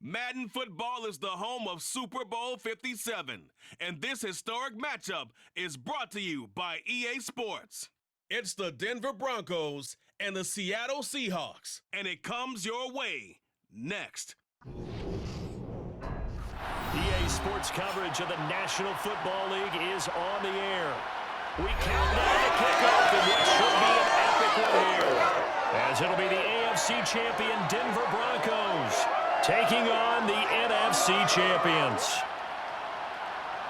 Madden football is the home of Super Bowl 57, and this historic matchup is brought to you by EA Sports. It's the Denver Broncos and the Seattle Seahawks, and it comes your way next. EA Sports coverage of the National Football League is on the air. We count down the kickoff in what should be an epic one here, as it'll be the AFC champion Denver Broncos taking on the NFC champions.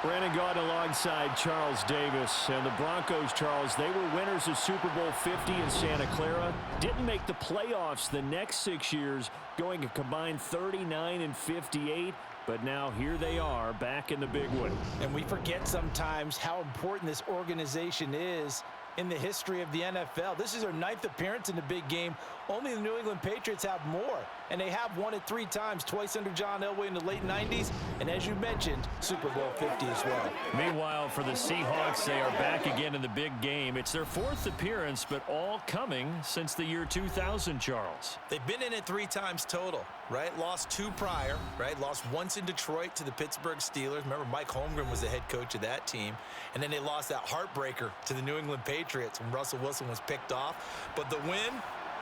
Brandon Gaudin alongside Charles Davis. And the Broncos, Charles, they were winners of Super Bowl 50 in Santa Clara. Didn't make the playoffs the next 6 years, going a combined 39-58. But now here they are back in the big one. And we forget sometimes how important this organization is in the history of the NFL. This is their 9th appearance in the big game. Only the New England Patriots have more. And they have won it 3 times, twice under John Elway in the late 90s. And as you mentioned, Super Bowl 50 as well. Meanwhile, for the Seahawks, they are back again in the big game. It's their 4th appearance, but all coming since the year 2000, Charles. They've been in it 3 times total, right? Lost 2 prior, right? Lost once in Detroit to the Pittsburgh Steelers. Remember, Mike Holmgren was the head coach of that team. And then they lost that heartbreaker to the New England Patriots when Russell Wilson was picked off. But the win,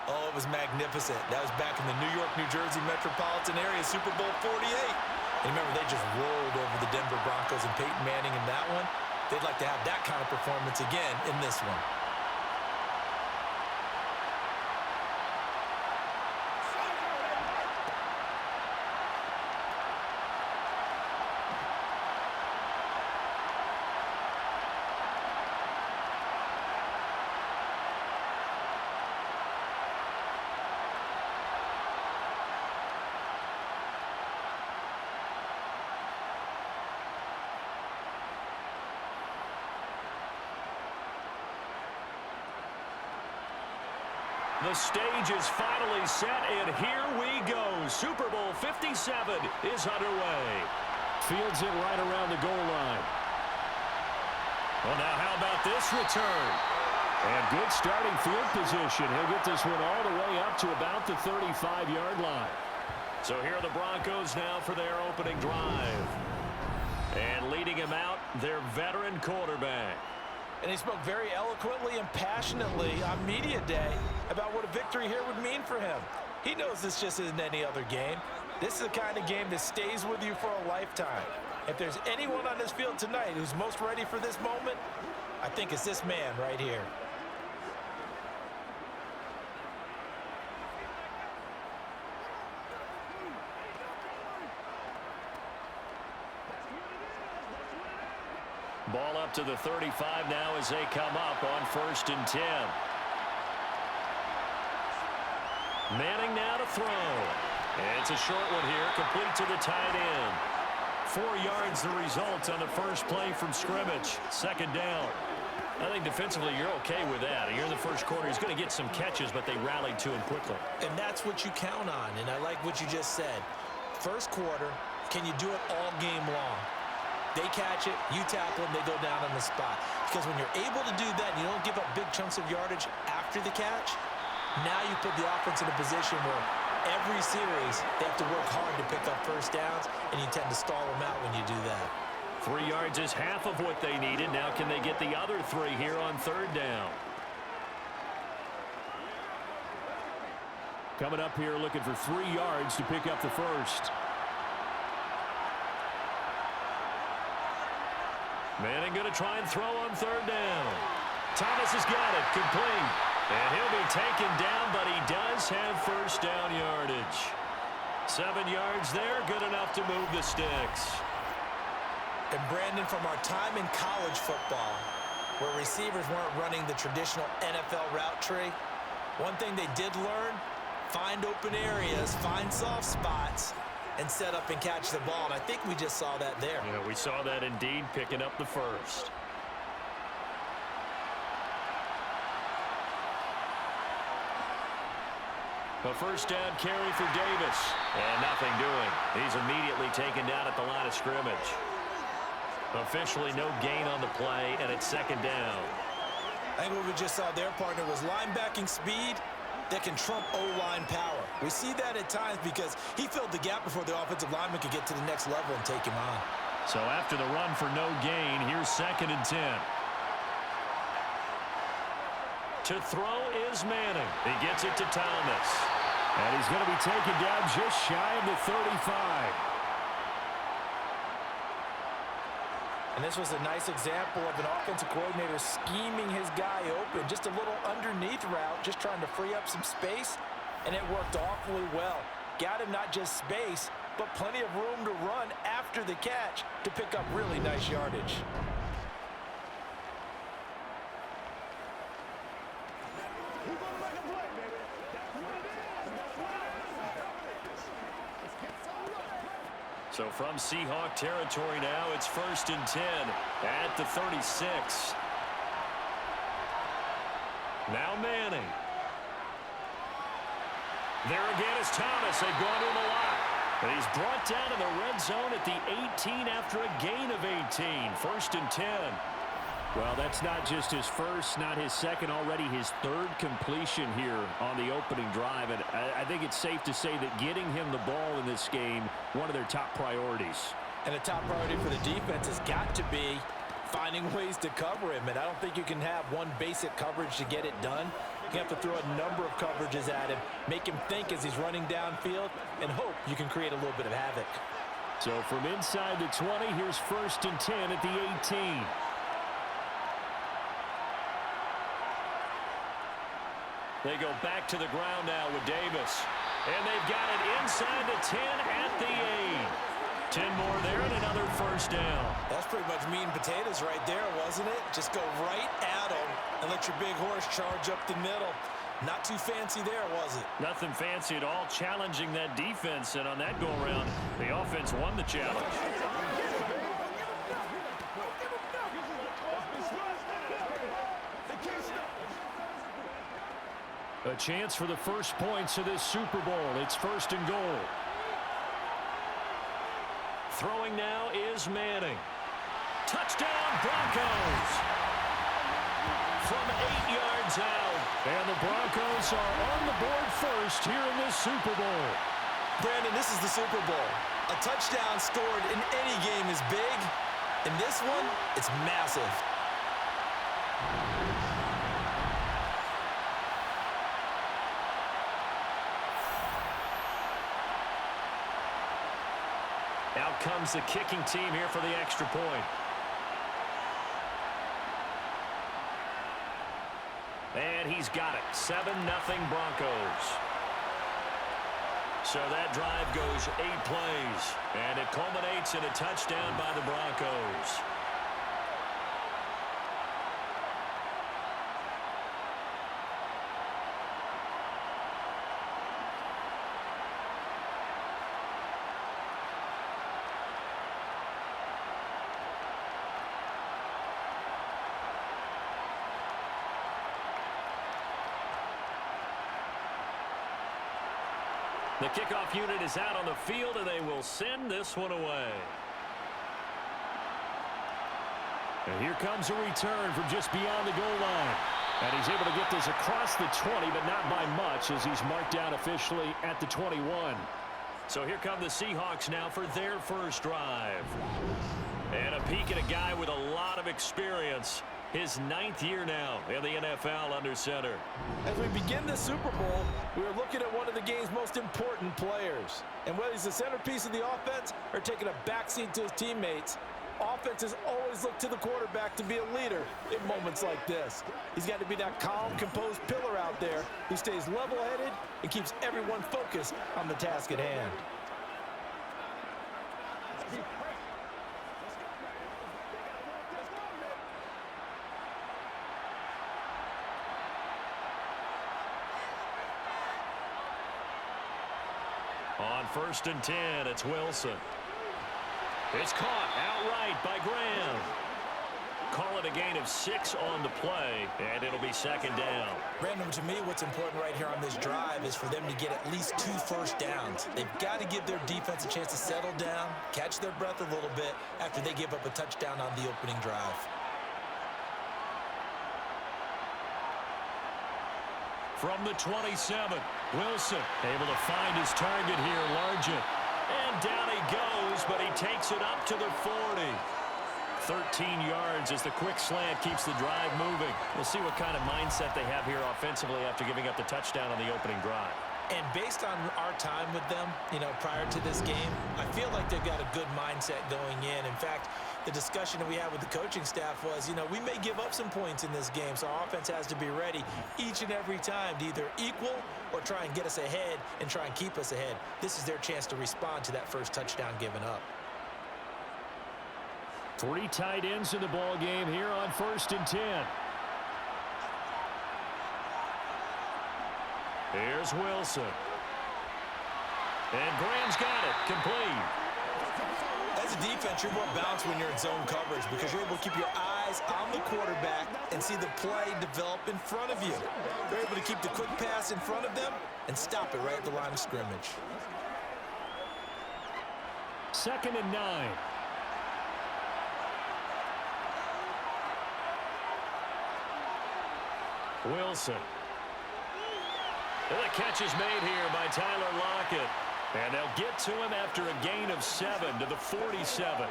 oh, it was magnificent. That was back in the New York, New Jersey metropolitan area, Super Bowl 48. And remember, they just rolled over the Denver Broncos and Peyton Manning in that one. They'd like to have that kind of performance again in this one. The stage is finally set, and here we go. Super Bowl 57 is underway. Fields it right around the goal line. Well, now how about this return? And good starting field position. He'll get this one all the way up to about the 35-yard line. So here are the Broncos now for their opening drive. And leading him out, their veteran quarterback. And he spoke very eloquently and passionately on media day about what a victory here would mean for him. He knows this just isn't any other game. This is the kind of game that stays with you for a lifetime. If there's anyone on this field tonight who's most ready for this moment, I think it's this man right here. Ball up to the 35 now as they come up on 1st and 10. Manning now to throw. And it's a short one here, complete to the tight end. 4 yards the result on the first play from scrimmage. 2nd down. I think defensively you're okay with that. You're in the first quarter. He's going to get some catches, but they rallied to him quickly. And that's what you count on, and I like what you just said. First quarter, can you do it all game long? They catch it, you tackle them, they go down on the spot. Because when you're able to do that, and you don't give up big chunks of yardage after the catch, now you put the offense in a position where every series they have to work hard to pick up first downs, and you tend to stall them out when you do that. 3 yards is half of what they needed. Now can they get the other 3 here on 3rd down? Coming up here looking for 3 yards to pick up the first. Manning going to try and throw on 3rd down. Thomas has got it, complete. And he'll be taken down, but he does have first down yardage. 7 yards there, good enough to move the sticks. And Brandon, from our time in college football, where receivers weren't running the traditional NFL route tree, one thing they did learn, find open areas, find soft spots, and set up and catch the ball. And I think we just saw that there. Yeah, we saw that indeed, picking up the first. A first down carry for Davis. And nothing doing. He's immediately taken down at the line of scrimmage. Officially no gain on the play, and it's 2nd down. I think what we just saw there, partner, was linebacking speed that can trump O-line power. We see that at times because he filled the gap before the offensive lineman could get to the next level and take him on. So after the run for no gain, here's 2nd and 10. To throw is Manning. He gets it to Thomas. And he's going to be taken down just shy of the 35. And this was a nice example of an offensive coordinator scheming his guy open. Just a little underneath route, just trying to free up some space, and it worked awfully well. Got him not just space, but plenty of room to run after the catch to pick up really nice yardage. So from Seahawk territory now, it's 1st and 10 at the 36. Now Manning. There again is Thomas. They've gone to him a lot. But he's brought down in the red zone at the 18 after a gain of 18. 1st and 10. Well, that's not just his first, not his second, already his 3rd completion here on the opening drive. And I think it's safe to say that getting him the ball in this game, one of their top priorities. And the top priority for the defense has got to be finding ways to cover him. And I don't think you can have one basic coverage to get it done. You have to throw a number of coverages at him, make him think as he's running downfield, and hope you can create a little bit of havoc. So from inside the 20, here's 1st and 10 at the 18. They go back to the ground now with Davis. And they've got it inside the 10 at the 8. 10 more there and another 1st down. That's pretty much meat and potatoes right there, wasn't it? Just go right at him and let your big horse charge up the middle. Not too fancy there, was it? Nothing fancy at all, challenging that defense. And on that go-around, the offense won the challenge. A chance for the first points of this Super Bowl. It's 1st and goal. Throwing now is Manning. Touchdown, Broncos! From 8 yards out. And the Broncos are on the board first here in this Super Bowl. Brandon, this is the Super Bowl. A touchdown scored in any game is big. In this one, it's massive. Out comes the kicking team here for the extra point. And he's got it. 7-0 Broncos. So that drive goes 8 plays. And it culminates in a touchdown by the Broncos. The kickoff unit is out on the field, and they will send this one away. And here comes a return from just beyond the goal line. And he's able to get this across the 20, but not by much, as he's marked down officially at the 21. So here come the Seahawks now for their first drive. And a peek at a guy with a lot of experience. His 9th year now in the NFL under center. As we begin the Super Bowl, we are looking at one of the game's most important players. And whether he's the centerpiece of the offense or taking a backseat to his teammates, offenses always look to the quarterback to be a leader in moments like this. He's got to be that calm, composed pillar out there who stays level-headed and keeps everyone focused on the task at hand. On 1st and 10, it's Wilson. It's caught outright by Graham. Call it a gain of 6 on the play, and it'll be 2nd down. Brandon, to me, what's important right here on this drive is for them to get at least 2 first downs. They've got to give their defense a chance to settle down, catch their breath a little bit after they give up a touchdown on the opening drive. From the 27, Wilson able to find his target here, Largent. And down he goes, but he takes it up to the 40. 13 yards as the quick slant keeps the drive moving. We'll see what kind of mindset they have here offensively after giving up the touchdown on the opening drive. And based on our time with them, prior to this game, I feel like they've got a good mindset going in. In fact, the discussion that we had with the coaching staff was, we may give up some points in this game, so our offense has to be ready each and every time to either equal or try and get us ahead and try and keep us ahead. This is their chance to respond to that first touchdown given up. 3 tight ends in the ball game here on 1st and 10. Here's Wilson. And Graham's got it. Complete. As a defense, you're more balanced when you're in zone coverage because you're able to keep your eyes on the quarterback and see the play develop in front of you. You're able to keep the quick pass in front of them and stop it right at the line of scrimmage. 2nd and 9. Wilson. And the catch is made here by Tyler Lockett. And they'll get to him after a gain of 7 to the 47.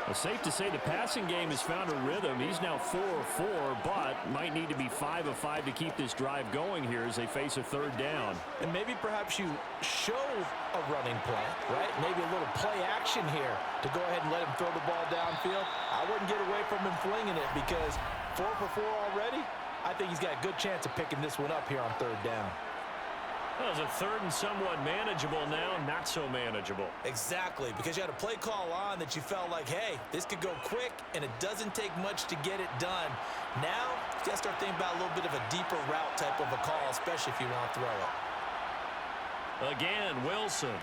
Well, safe to say the passing game has found a rhythm. He's now 4 of 4, but might need to be 5 of 5 to keep this drive going here as they face a 3rd down. And maybe perhaps you show a running play, right? Maybe a little play action here to go ahead and let him throw the ball downfield. I wouldn't get away from him flinging it because 4 for 4 already. I think he's got a good chance of picking this one up here on 3rd down. Well, it was a 3rd and somewhat manageable now, not so manageable. Exactly, because you had a play call on that you felt like, hey, this could go quick, and it doesn't take much to get it done. Now, you got to start thinking about a little bit of a deeper route type of a call, especially if you want to throw it. Again, Wilson.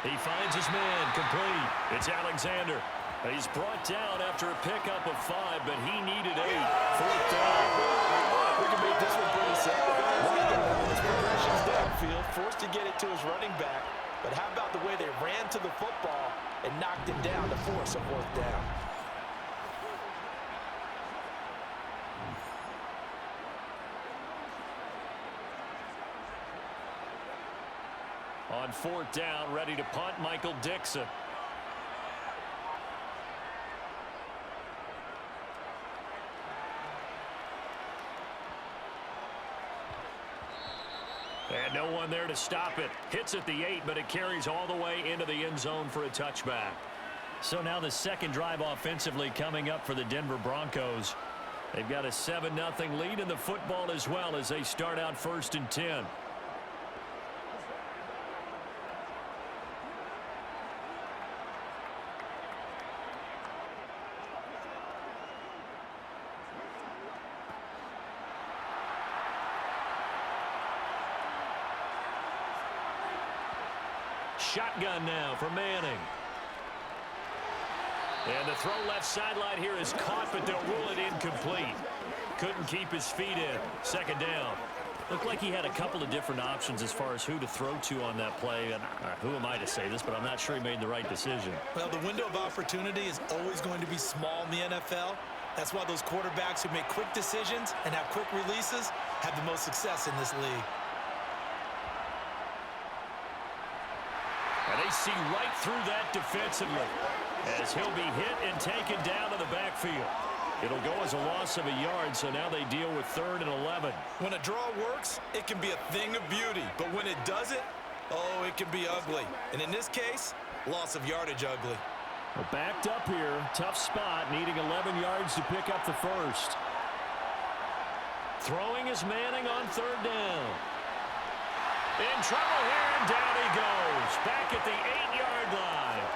He finds his man, complete. It's Alexander. He's brought down after a pickup of 5, but he needed 8. 4th down. We can make this one pretty simple. His progression's downfield, forced to get it to his running back. But how about the way they ran to the football and knocked him down to force a 4th down? On 4th down, ready to punt, Michael Dixon. And no one there to stop it. Hits at the 8, but it carries all the way into the end zone for a touchback. So now the 2nd drive offensively coming up for the Denver Broncos. They've got a 7-0 lead in the football as well as they start out 1st and 10. Shotgun now for Manning. And the throw left sideline here is caught, but they'll rule it incomplete. Couldn't keep his feet in. 2nd down. Looked like he had a couple of different options as far as who to throw to on that play. And who am I to say this, but I'm not sure he made the right decision. Well, the window of opportunity is always going to be small in the NFL. That's why those quarterbacks who make quick decisions and have quick releases have the most success in this league. And they see right through that defensively as he'll be hit and taken down to the backfield. It'll go as a loss of a yard, so now they deal with 3rd and 11. When a draw works, it can be a thing of beauty. But when it doesn't, oh, it can be ugly. And in this case, loss of yardage ugly. Well, backed up here, tough spot, needing 11 yards to pick up the 1st. Throwing is Manning on 3rd down. In trouble here, and down he goes. Back at the 8-yard line.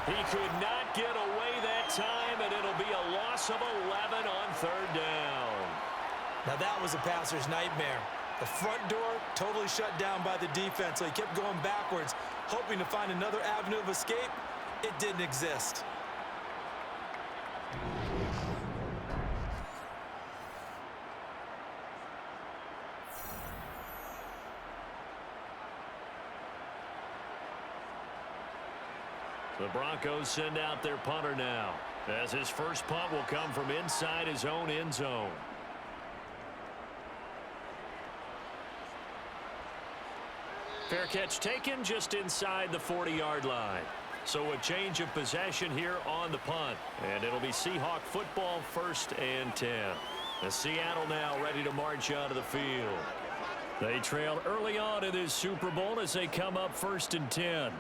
He could not get away that time, and it'll be a loss of 11 on 3rd down. Now that was a passer's nightmare. The front door totally shut down by the defense, so he kept going backwards, hoping to find another avenue of escape. It didn't exist. The Broncos send out their punter now, as his first punt will come from inside his own end zone. Fair catch taken just inside the 40-yard line. So a change of possession here on the punt. And it'll be Seahawk football, 1st and 10. And Seattle now ready to march out of the field. They trail early on in this Super Bowl as they come up 1st and 10.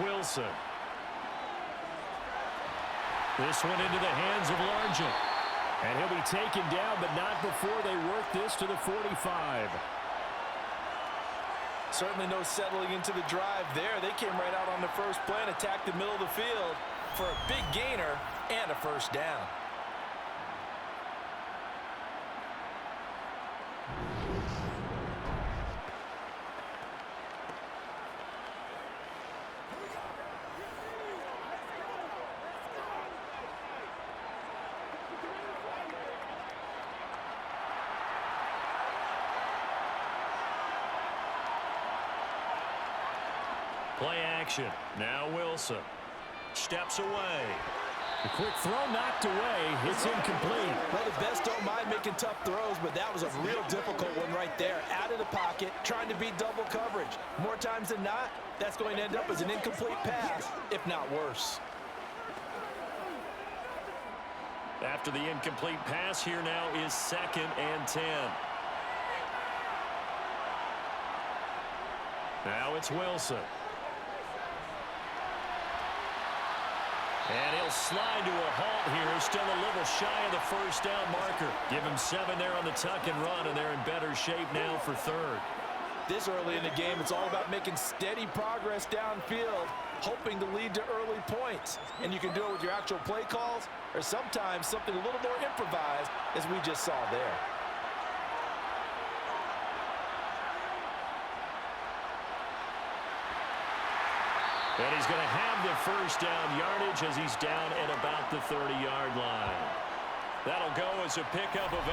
Wilson. This one into the hands of Largent. And he'll be taken down, but not before they work this to the 45. Certainly no settling into the drive there. They came right out on the first play and attacked the middle of the field for a big gainer and a 1st down. Play action. Now Wilson. Steps away. The quick throw knocked away. It's incomplete. Well, the best don't mind making tough throws, but that was a real difficult one right there. Out of the pocket, trying to beat double coverage. More times than not, that's going to end up as an incomplete pass, if not worse. After the incomplete pass, here now is 2nd and 10. Now it's Wilson. And he'll slide to a halt here. Still a little shy of the 1st down marker. Give him 7 there on the tuck and run, and they're in better shape now for 3rd. This early in the game, it's all about making steady progress downfield, hoping to lead to early points. And you can do it with your actual play calls, or sometimes something a little more improvised, as we just saw there. And he's going to have the 1st down yardage as he's down at about the 30-yard line. That'll go as a pickup of 8.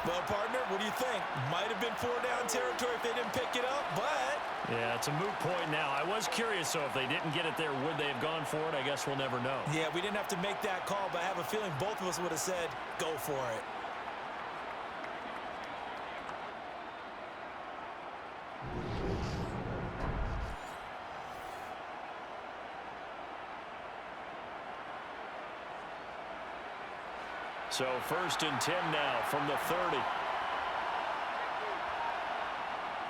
Well, partner, what do you think? Might have been 4-down territory if they didn't pick it up, but... Yeah, it's a moot point now. I was curious, so if they didn't get it there, would they have gone for it? I guess we'll never know. Yeah, we didn't have to make that call, but I have a feeling both of us would have said, go for it. So 1st and 10 now from the 30.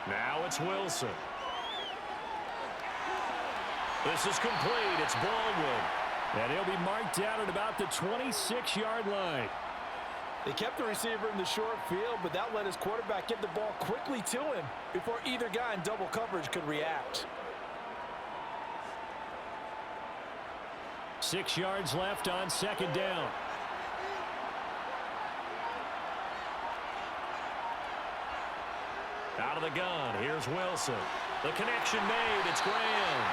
Now it's Wilson. This is complete. It's Baldwin. And he'll be marked down at about the 26-yard line. They kept the receiver in the short field, but that let his quarterback get the ball quickly to him before either guy in double coverage could react. 6 yards left on 2nd down. Out of the gun, here's Wilson. The connection made, it's Graham.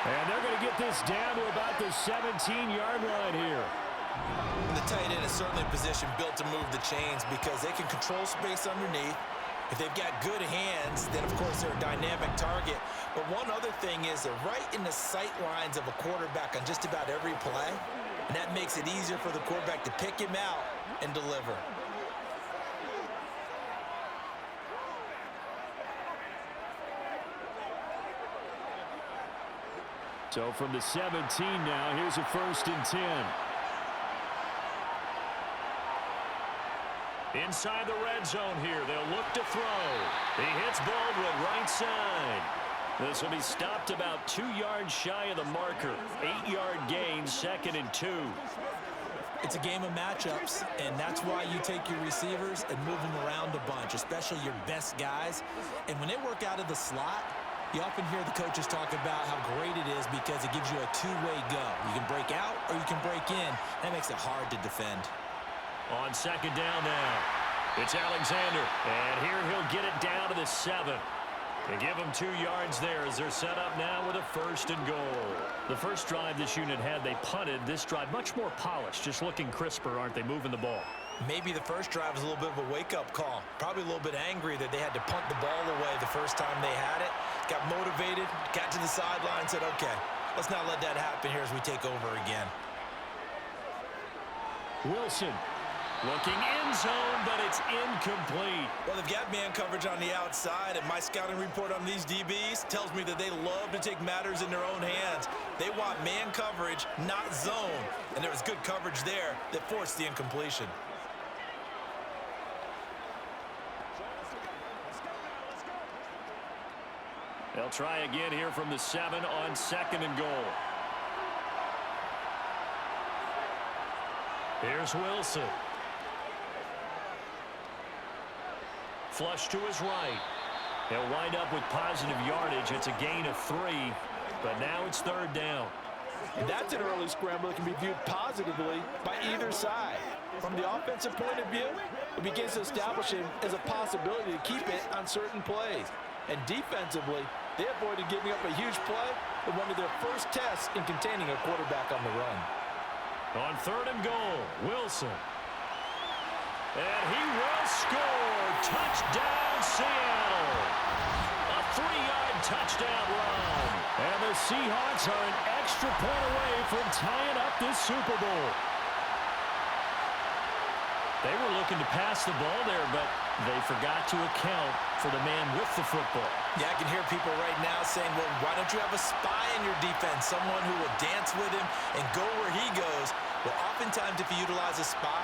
And they're going to get this down to about the 17-yard line here. And the tight end is certainly a position built to move the chains because they can control space underneath. If they've got good hands, then of course they're a dynamic target. But one other thing is they're right in the sight lines of a quarterback on just about every play. And that makes it easier for the quarterback to pick him out and deliver. So from the 17 now, here's a 1st and 10. Inside the red zone here, they'll look to throw. He hits Baldwin right side. This will be stopped about 2 yards shy of the marker. 8-yard gain, 2nd and 2. It's a game of matchups, and that's why you take your receivers and move them around a bunch, especially your best guys. And when they work out of the slot, you often hear the coaches talk about how great it is because it gives you a two-way go. You can break out or you can break in. That makes it hard to defend. On 2nd down now, it's Alexander. And here he'll get it down to the 7. They give him 2 yards there as they're set up now with a 1st and goal. The first drive this unit had, they punted. This drive much more polished, just looking crisper, aren't they, moving the ball? Maybe the first drive was a little bit of a wake-up call. Probably a little bit angry that they had to punt the ball away the first time they had it. Got motivated, got to the sideline, said, okay, let's not let that happen here as we take over again. Wilson looking in zone, but it's incomplete. Well, they've got man coverage on the outside, and my scouting report on these DBs tells me that they love to take matters in their own hands. They want man coverage, not zone. And there was good coverage there that forced the incompletion. They'll try again here from the 7 on 2nd and goal. Here's Wilson. Flush to his right. He'll wind up with positive yardage. It's a gain of 3, but now it's 3rd down. And that's an early scramble that can be viewed positively by either side. From the offensive point of view, it begins to establish him as a possibility to keep it on certain plays. And defensively, they avoided giving up a huge play in one of their first tests in containing a quarterback on the run. On 3rd and goal, Wilson. And he will score. Touchdown, Seattle. A 3-yard touchdown run. And the Seahawks are an extra point away from tying up this Super Bowl. They were looking to pass the ball there, but they forgot to account for the man with the football. Yeah, I can hear people right now saying, well, why don't you have a spy in your defense, someone who will dance with him and go where he goes? Well, oftentimes if you utilize a spy,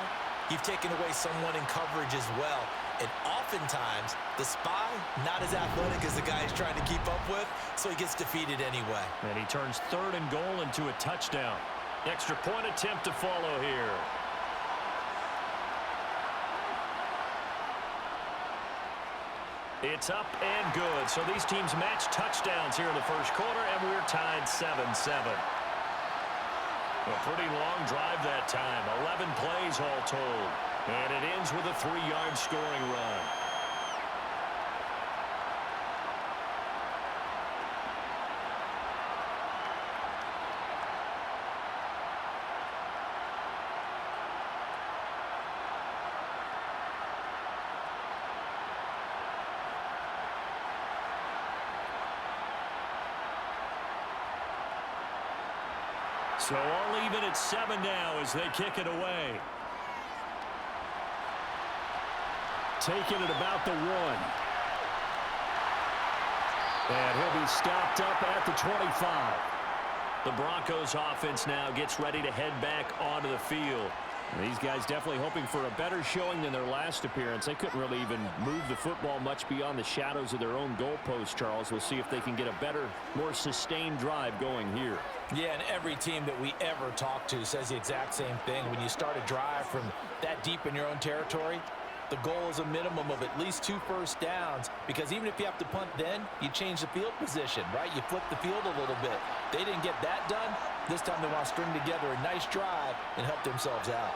you've taken away someone in coverage as well. And oftentimes, the spy, not as athletic as the guy he's trying to keep up with, so he gets defeated anyway. And he turns 3rd and goal into a touchdown. Extra point attempt to follow here. It's up and good. So these teams match touchdowns here in the first quarter, and we're tied 7-7. A pretty long drive that time. 11 plays all told. And it ends with a 3-yard scoring run. So all even at 7 now as they kick it away. Taking it about the 1. And he'll be stopped up at the 25. The Broncos offense now gets ready to head back onto the field. And these guys definitely hoping for a better showing than their last appearance. They couldn't really even move the football much beyond the shadows of their own goalpost, Charles. We'll see if they can get a better, more sustained drive going here. Yeah, and every team that we ever talk to says the exact same thing. When you start a drive from that deep in your own territory, the goal is a minimum of at least 2 first downs, because even if you have to punt then, you change the field position, right? You flip the field a little bit. They didn't get that done. This time they want to string together a nice drive and help themselves out.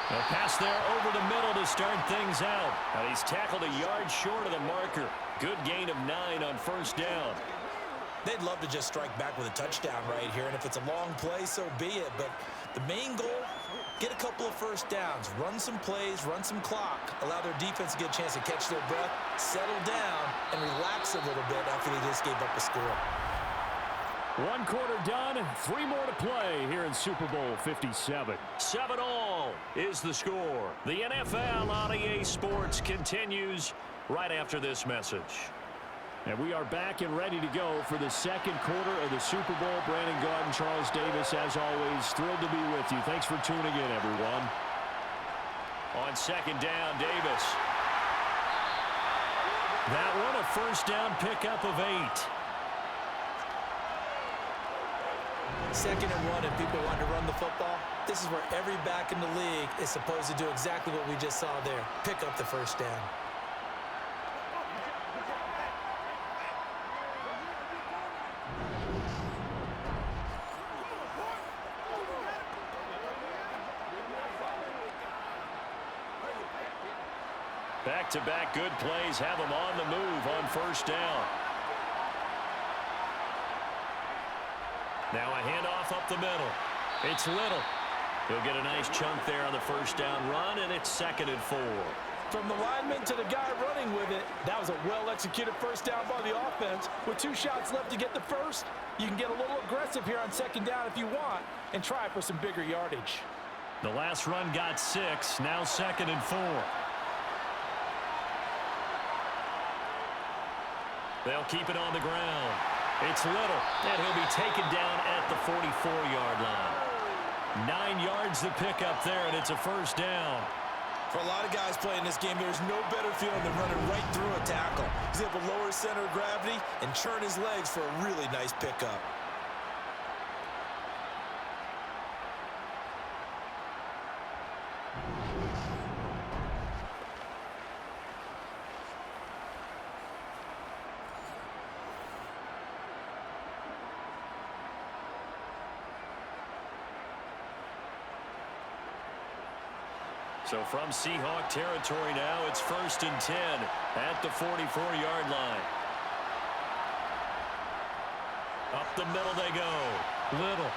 A pass there over the middle to start things out. And he's tackled a yard short of the marker. Good gain of 9 on first down. They'd love to just strike back with a touchdown right here, and if it's a long play, so be it. But the main goal, get a couple of first downs, run some plays, run some clock, allow their defense to get a chance to catch their breath, settle down, and relax a little bit after they just gave up a score. 1 quarter done, 3 more to play here in Super Bowl 57. 7-all is the score. The NFL on EA Sports continues right after this message. And we are back and ready to go for the second quarter of the Super Bowl. Brandon Garden, Charles Davis, as always, thrilled to be with you. Thanks for tuning in, everyone. On 2nd down, Davis. That one, a first down pickup of 8. 2nd and 1, and people want to run the football. This is where every back in the league is supposed to do exactly what we just saw there. Pick up the first down. Back-to-back good plays have them on the move on first down. Now a handoff up the middle. It's Little. He'll get a nice chunk there on the first down run, and it's 2nd and 4. From the lineman to the guy running with it, that was a well-executed first down by the offense. With 2 shots left to get the first, you can get a little aggressive here on 2nd down if you want and try for some bigger yardage. The last run got 6, now 2nd and 4. They'll keep it on the ground. It's Little, and he'll be taken down at the 44-yard line. 9 yards to pick up there, and it's a first down. For a lot of guys playing this game, there's no better feeling than running right through a tackle. He's able to lower his center of gravity and churn his legs for a really nice pickup. So from Seahawk territory now, it's 1st and 10 at the 44-yard line. Up the middle they go. Little.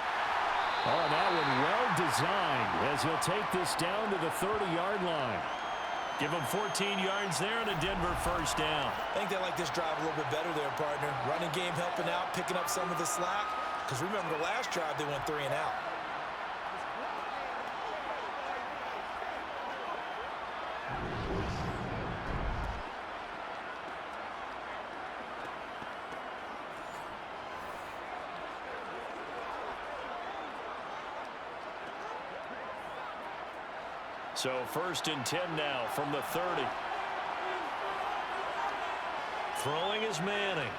Oh, that one well designed as he'll take this down to the 30-yard line. Give him 14 yards there and a Denver first down. I think they like this drive a little bit better there, partner. Running game helping out, picking up some of the slack. Because remember, the last drive they went 3 and out. So 1st and 10 now from the 30. Throwing is Manning.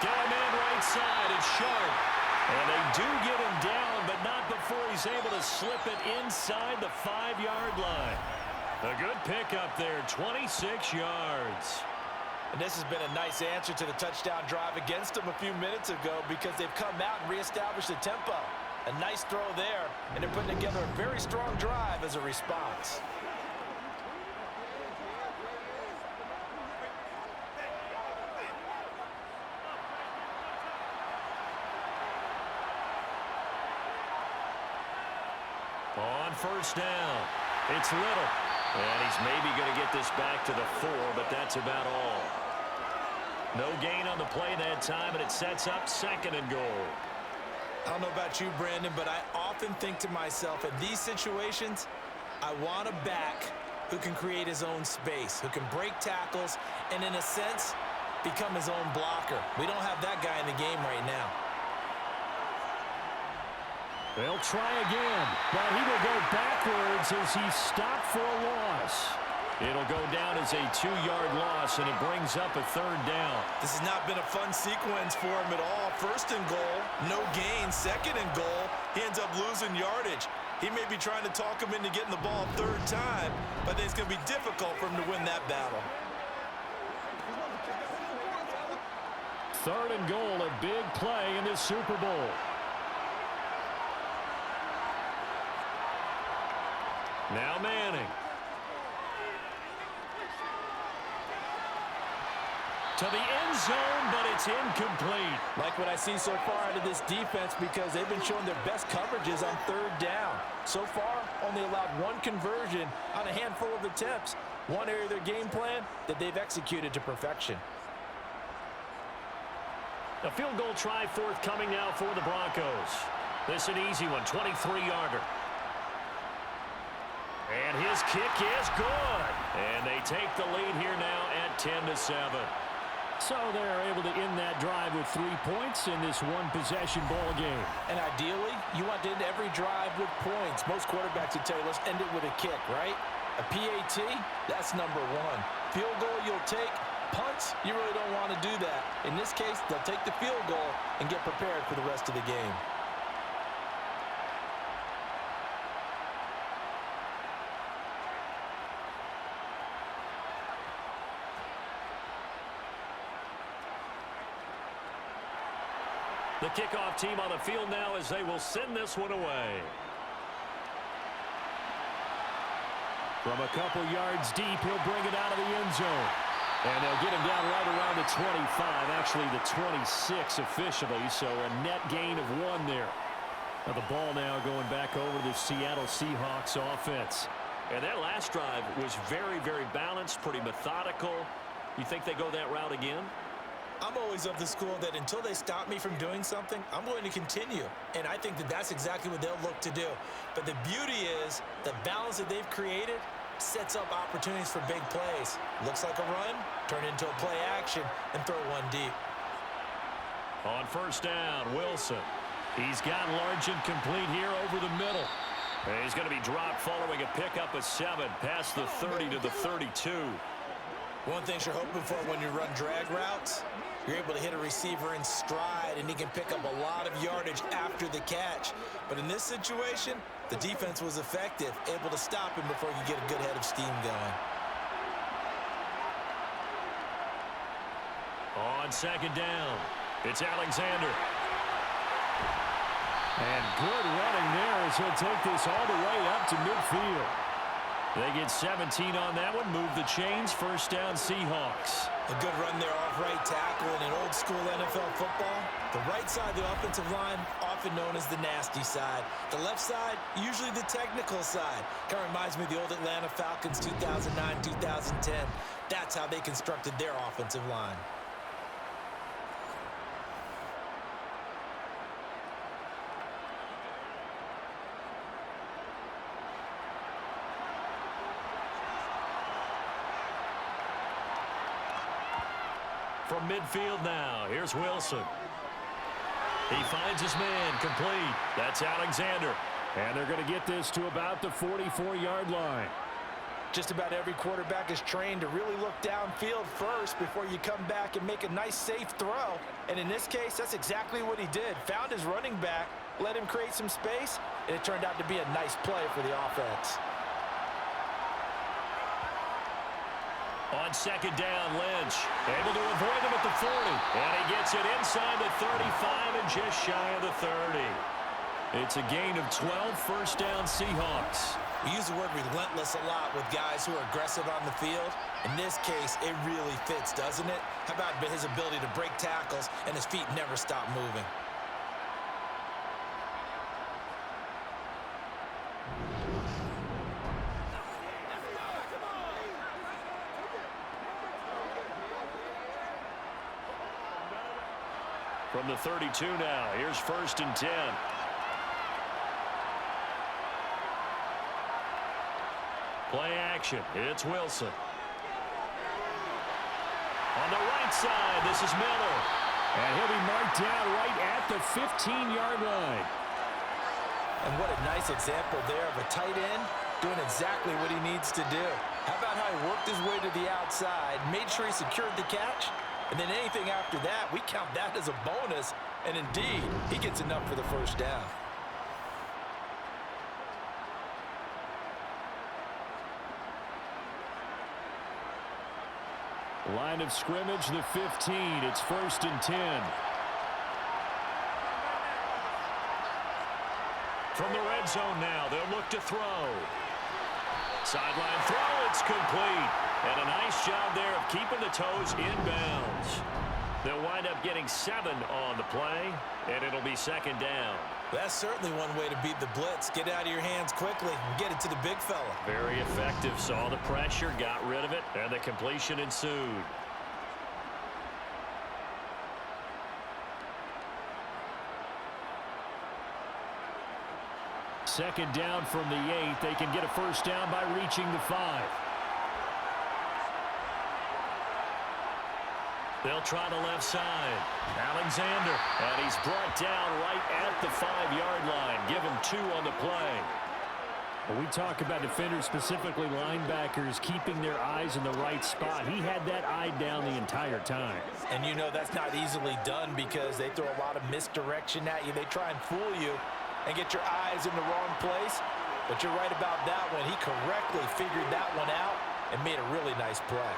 Get him in right side. It's Sharp. And they do get him down, but not before he's able to slip it inside the 5-yard line. A good pickup there, 26 yards. And this has been a nice answer to the touchdown drive against them a few minutes ago because they've come out and reestablished the tempo. A nice throw there, and they're putting together a very strong drive as a response. On first down, it's Little. And he's maybe going to get this back to the 4, but that's about all. No gain on the play that time, and it sets up 2nd and goal. I don't know about you, Brandon, but I often think to myself, in these situations, I want a back who can create his own space, who can break tackles, and in a sense, become his own blocker. We don't have that guy in the game right now. They'll try again, but he will go backwards as he stopped for a loss. It'll go down as a 2-yard loss, and it brings up a 3rd down. This has not been a fun sequence for him at all. 1st and goal, no gain. 2nd and goal, he ends up losing yardage. He may be trying to talk him into getting the ball 3rd time, but then it's going to be difficult for him to win that battle. 3rd and goal, a big play in this Super Bowl. Now Manning. To the end zone, but it's incomplete. Like what I see so far out of this defense because they've been showing their best coverages on 3rd down. So far, only allowed 1 conversion on a handful of attempts. One area of their game plan that they've executed to perfection. A field goal try forthcoming now for the Broncos. This an easy one, 23-yarder. And his kick is good. And they take the lead here now at 10-7. So they're able to end that drive with 3 points in this one-possession ball game. And ideally, you want to end every drive with points. Most quarterbacks would tell you, let's end it with a kick, right? A PAT, that's number 1. Field goal you'll take. Punts, you really don't want to do that. In this case, they'll take the field goal and get prepared for the rest of the game. The kickoff team on the field now as they will send this one away. From a couple yards deep, he'll bring it out of the end zone. And they'll get him down right around the 25, actually the 26 officially, so a net gain of 1 there. Now the ball now going back over to the Seattle Seahawks offense. And that last drive was very, very balanced, pretty methodical. You think they go that route again? I'm always of the school that until they stop me from doing something, I'm going to continue. And I think that that's exactly what they'll look to do. But the beauty is the balance that they've created sets up opportunities for big plays. Looks like a run, turn into a play action, and throw one deep. On first down, Wilson. He's got large and complete here over the middle. And he's going to be dropped following a pickup of 7 past the 30 to the 32. One thing you're hoping for when you run drag routes, you're able to hit a receiver in stride, and he can pick up a lot of yardage after the catch. But in this situation, the defense was effective, able to stop him before you get a good head of steam going. On second down, it's Alexander. And good running there as he'll take this all the way up to midfield. They get 17 on that one, move the chains, first down Seahawks. A good run there off right tackle in an old-school NFL football. The right side of the offensive line, often known as the nasty side. The left side, usually the technical side. Kind of reminds me of the old Atlanta Falcons 2009-2010. That's how they constructed their offensive line. From midfield now, here's Wilson. He finds his man, complete. That's Alexander. And they're going to get this to about the 44-yard line. Just about every quarterback is trained to really look downfield first before you come back and make a nice, safe throw. And in this case, that's exactly what he did. Found his running back, let him create some space, and it turned out to be a nice play for the offense. On second down, Lynch able to avoid him at the 40. And he gets it inside the 35 and just shy of the 30. It's a gain of 12, first down Seahawks. We use the word relentless a lot with guys who are aggressive on the field. In this case, it really fits, doesn't it? How about his ability to break tackles and his feet never stop moving? From the 32 now, here's first and 10. Play action, it's Wilson. On the right side, this is Miller. And he'll be marked down right at the 15-yard line. And what a nice example there of a tight end doing exactly what he needs to do. How about how he worked his way to the outside, made sure he secured the catch, and then anything after that, we count that as a bonus. And indeed, he gets enough for the first down. Line of scrimmage, the 15. It's first and 10. From the red zone now, they'll look to throw. Sideline throw, it's complete. And a nice job there of keeping the toes inbounds. They'll wind up getting 7 on the play, and it'll be second down. That's certainly one way to beat the blitz. Get it out of your hands quickly and get it to the big fella. Very effective. Saw the pressure, got rid of it, and the completion ensued. Second down from the 8. They can get a first down by reaching the 5. They'll try the left side. Alexander, and he's brought down right at the 5-yard line. Give him 2 on the play. When we talk about defenders, specifically linebackers, keeping their eyes in the right spot, he had that eye down the entire time. And you know that's not easily done because they throw a lot of misdirection at you. They try and fool you and get your eyes in the wrong place. But you're right about that one. He correctly figured that one out and made a really nice play.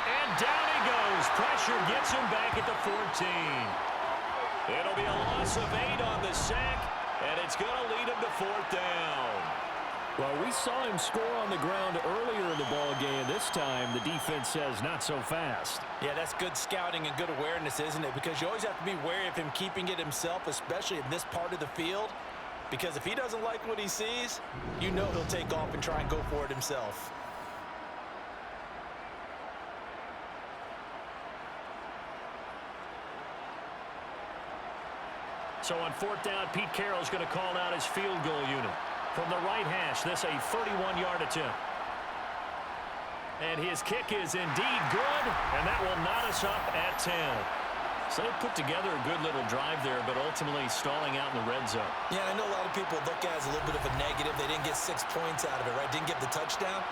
And down he goes. Pressure gets him back at the 14. It'll be a loss of 8 on the sack, and it's going to lead him to fourth down. Well, we saw him score on the ground earlier in the ball game. This time, the defense says not so fast. Yeah, that's good scouting and good awareness, isn't it? Because you always have to be wary of him keeping it himself, especially in this part of the field. Because if he doesn't like what he sees, you know he'll take off and try and go for it himself. So on 4th down, Pete Carroll's going to call out his field goal unit. From the right hash, this a 31-yard attempt. And his kick is indeed good, and that will knot us up at 10. So they put together a good little drive there, but ultimately stalling out in the red zone. Yeah, I know a lot of people look at it as a little bit of a negative. They didn't get 6 points out of it, right? Didn't get the touchdown.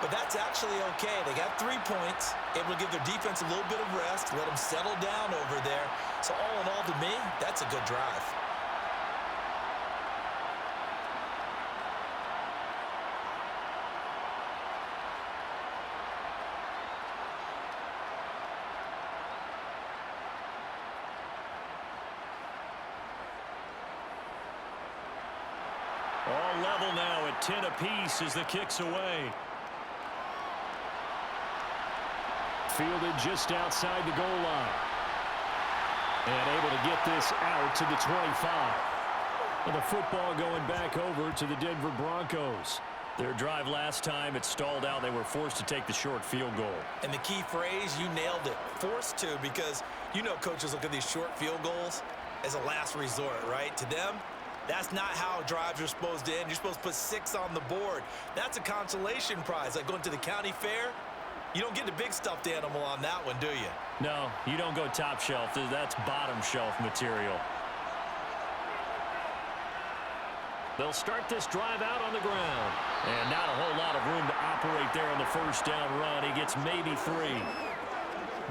But that's actually okay. They got 3 points, able to give their defense a little bit of rest, let them settle down over there. So all in all, to me, that's a good drive. All level now at 10 apiece as the kick's away. Fielded just outside the goal line. And able to get this out to the 25. And the football going back over to the Denver Broncos. Their drive last time, it stalled out. They were forced to take the short field goal. And the key phrase, you nailed it. Forced to, because you know coaches look at these short field goals as a last resort, right? To them, that's not how drives are supposed to end. You're supposed to put 6 on the board. That's a consolation prize. Like going to the county fair, you don't get the big stuffed animal on that one, do you? No, you don't go top shelf. That's bottom shelf material. They'll start this drive out on the ground. And not a whole lot of room to operate there on the first down run. He gets maybe 3.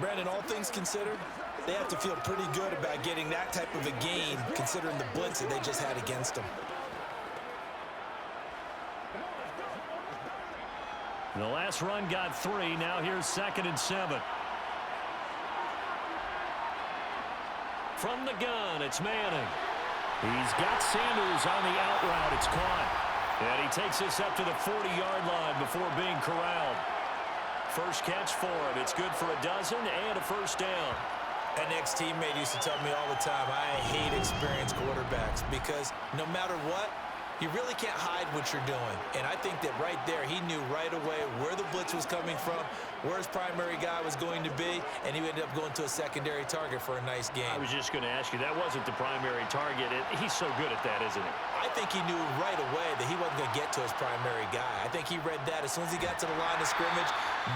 Brandon, all things considered, they have to feel pretty good about getting that type of a gain, considering the blitz that they just had against them. The last run got 3. Now here's 2nd and 7. From the gun, it's Manning. He's got Sanders on the out route. It's caught. And he takes this up to the 40-yard line before being corralled. First catch for him. It's good for a dozen and a first down. An ex-teammate used to tell me all the time, I hate experienced quarterbacks because no matter what, you really can't hide what you're doing. And I think that right there, he knew right away where the blitz was coming from, where his primary guy was going to be, and he ended up going to a secondary target for a nice game. I was just going to ask you, that wasn't the primary target. He's so good at that, isn't he? I think he knew right away that he wasn't going to get to his primary guy. I think he read that as soon as he got to the line of scrimmage,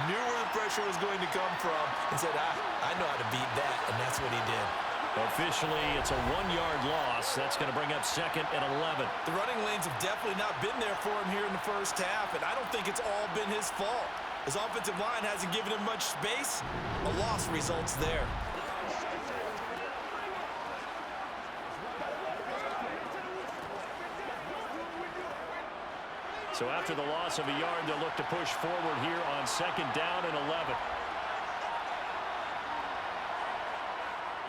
knew where the pressure was going to come from, and said, I know how to beat that, and that's what he did. Officially, it's a 1-yard loss. That's going to bring up 2nd and 11. The running lanes have definitely not been there for him here in the first half, and I don't think it's all been his fault. His offensive line hasn't given him much space. A loss results there. So after the loss of a yard, they'll look to push forward here on 2nd down and 11.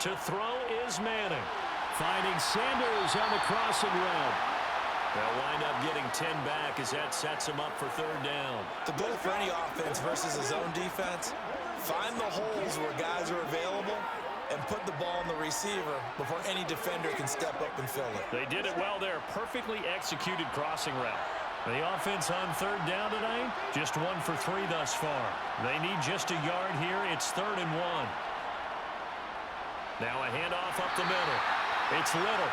To throw is Manning. Finding Sanders on the crossing route. They'll wind up getting 10 back as that sets him up for 3rd down. The goal for any offense versus his own defense, find the holes where guys are available and put the ball in the receiver before any defender can step up and fill it. They did it well there. Perfectly executed crossing route. The offense on 3rd down tonight, just 1 for 3 thus far. They need just a yard here. It's 3rd and 1. Now a handoff up the middle. It's Little.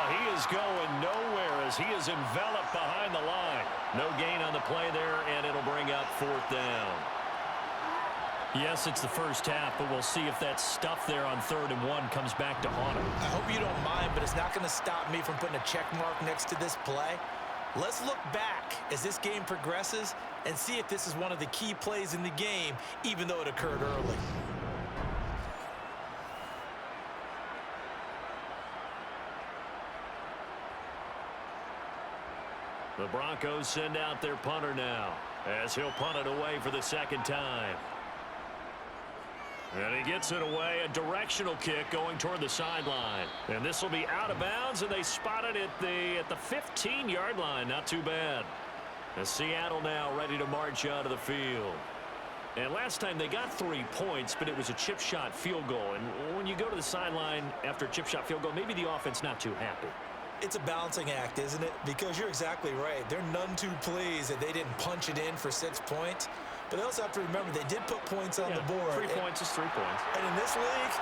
He is going nowhere as he is enveloped behind the line. No gain on the play there, and it'll bring up 4th down. Yes, it's the first half, but we'll see if that stuff there on 3rd and 1 comes back to haunt him. I hope you don't mind, but it's not going to stop me from putting a check mark next to this play. Let's look back as this game progresses and see if this is one of the key plays in the game, even though it occurred early. The Broncos send out their punter now as he'll punt it away for the 2nd time. And he gets it away, a directional kick going toward the sideline. And this will be out of bounds, and they spot it at the 15-yard line. Not too bad. And Seattle now ready to march onto the field. And last time they got 3 points, but it was a chip shot field goal. And when you go to the sideline after a chip shot field goal, maybe the offense not too happy. It's a balancing act, isn't it? Because you're exactly right. They're none too pleased that they didn't punch it in for 6 points. But they also have to remember they did put points on the board. 3 points is 3 points. And in this league,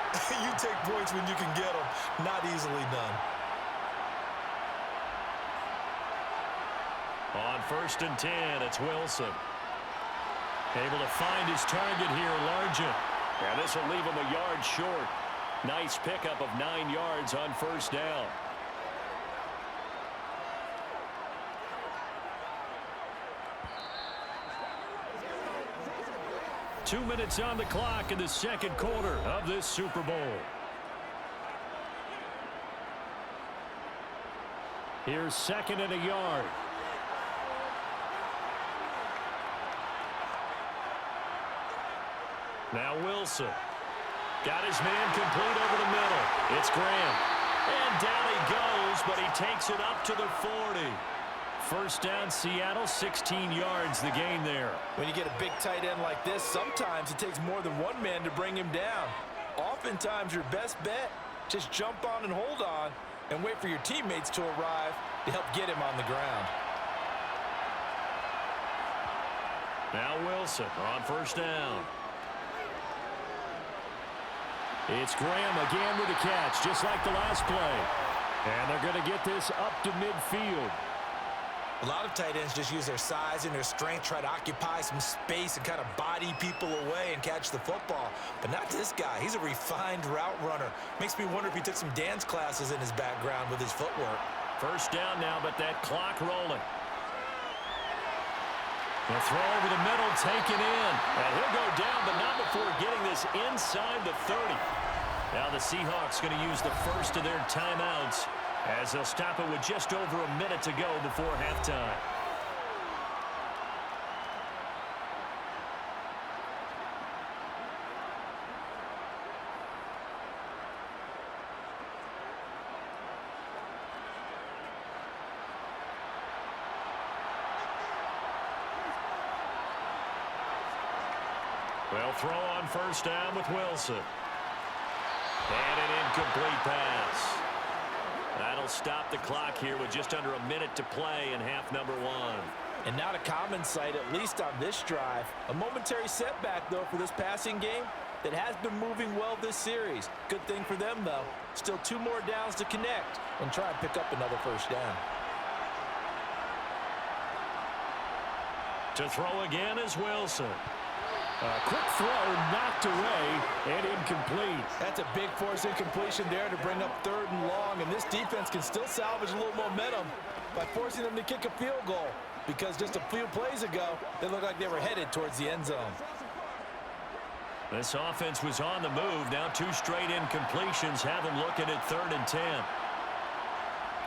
you take points when you can get them. Not easily done. On 1st and 10, it's Wilson. Able to find his target here, Largent. And this will leave him a yard short. Nice pickup of 9 yards on 1st down. Two minutes on the clock in the second quarter of this Super Bowl. Here's 2nd and a yard. Now Wilson. Got his man complete over the middle. It's Graham. And down he goes, but he takes it up to the 40. 1st down, Seattle, 16 yards the gain there. When you get a big tight end like this, sometimes it takes more than one man to bring him down. Oftentimes, your best bet, just jump on and hold on and wait for your teammates to arrive to help get him on the ground. Now Wilson on 1st down. It's Graham again with a catch, just like the last play. And they're going to get this up to midfield. A lot of tight ends just use their size and their strength, try to occupy some space and kind of body people away and catch the football. But not this guy. He's a refined route runner. Makes me wonder if he took some dance classes in his background with his footwork. 1st down now, but that clock rolling. The throw over the middle, taken in. And he'll go down, but not before getting this inside the 30. Now the Seahawks going to use the first of their timeouts as they'll stop it with just over a minute to go before halftime. Well, throw on 1st down with Wilson. And an incomplete pass. That'll stop the clock here with just under a minute to play in half number 1. And not a common sight, at least on this drive. A momentary setback, though, for this passing game that has been moving well this series. Good thing for them, though. Still 2 more downs to connect and try and pick up another 1st down. To throw again is Wilson. A quick throw knocked away and incomplete. That's a big force incompletion there to bring up 3rd and long, and this defense can still salvage a little momentum by forcing them to kick a field goal, because just a few plays ago, they looked like they were headed towards the end zone. This offense was on the move. Now 2 straight incompletions have them looking at 3rd and 10.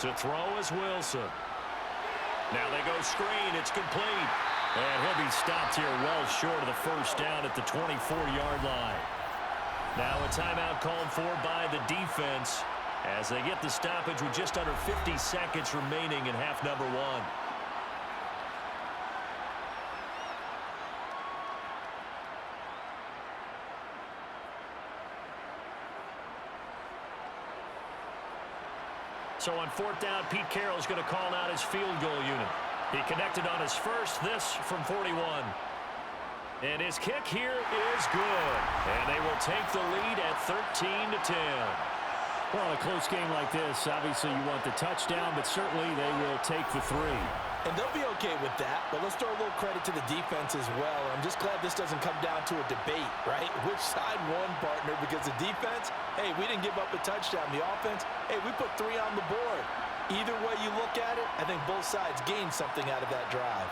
To throw is Wilson. Now they go screen. It's complete. And he'll be stopped here well short of the 1st down at the 24-yard line. Now a timeout called for by the defense as they get the stoppage with just under 50 seconds remaining in half number 1. So on 4th down, Pete Carroll's going to call out his field goal unit. He connected on his first, this from 41. And his kick here is good. And they will take the lead at 13-10. Well, a close game like this, obviously you want the touchdown, but certainly they will take the 3. And they'll be okay with that, but let's throw a little credit to the defense as well. I'm just glad this doesn't come down to a debate, right? Which side won, partner? Because the defense, hey, we didn't give up a touchdown. The offense, hey, we put 3 on the board. Either way you look at it, I think both sides gained something out of that drive.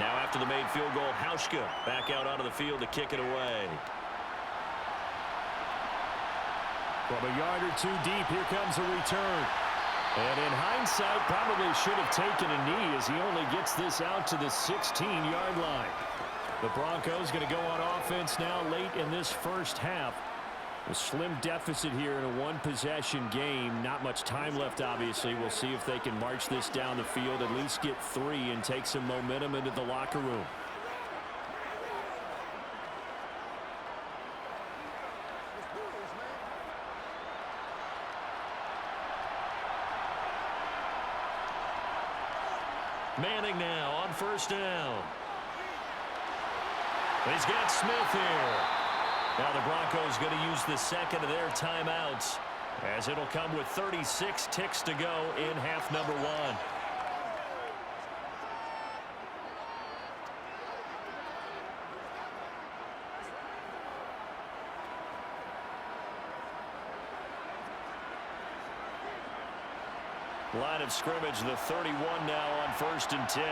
Now after the made field goal, Hauschka back out onto the field to kick it away. From a yard or 2 deep, here comes a return. And in hindsight, probably should have taken a knee as he only gets this out to the 16-yard line. The Broncos going to go on offense now late in this first half. A slim deficit here in a one-possession game. Not much time left, obviously. We'll see if they can march this down the field, at least get 3 and take some momentum into the locker room. Manning now on first down. He's got Smith here. Now the Broncos going to use the second of their timeouts, as it'll come with 36 ticks to go in half number 1. Line of scrimmage, the 31 now on 1st and 10.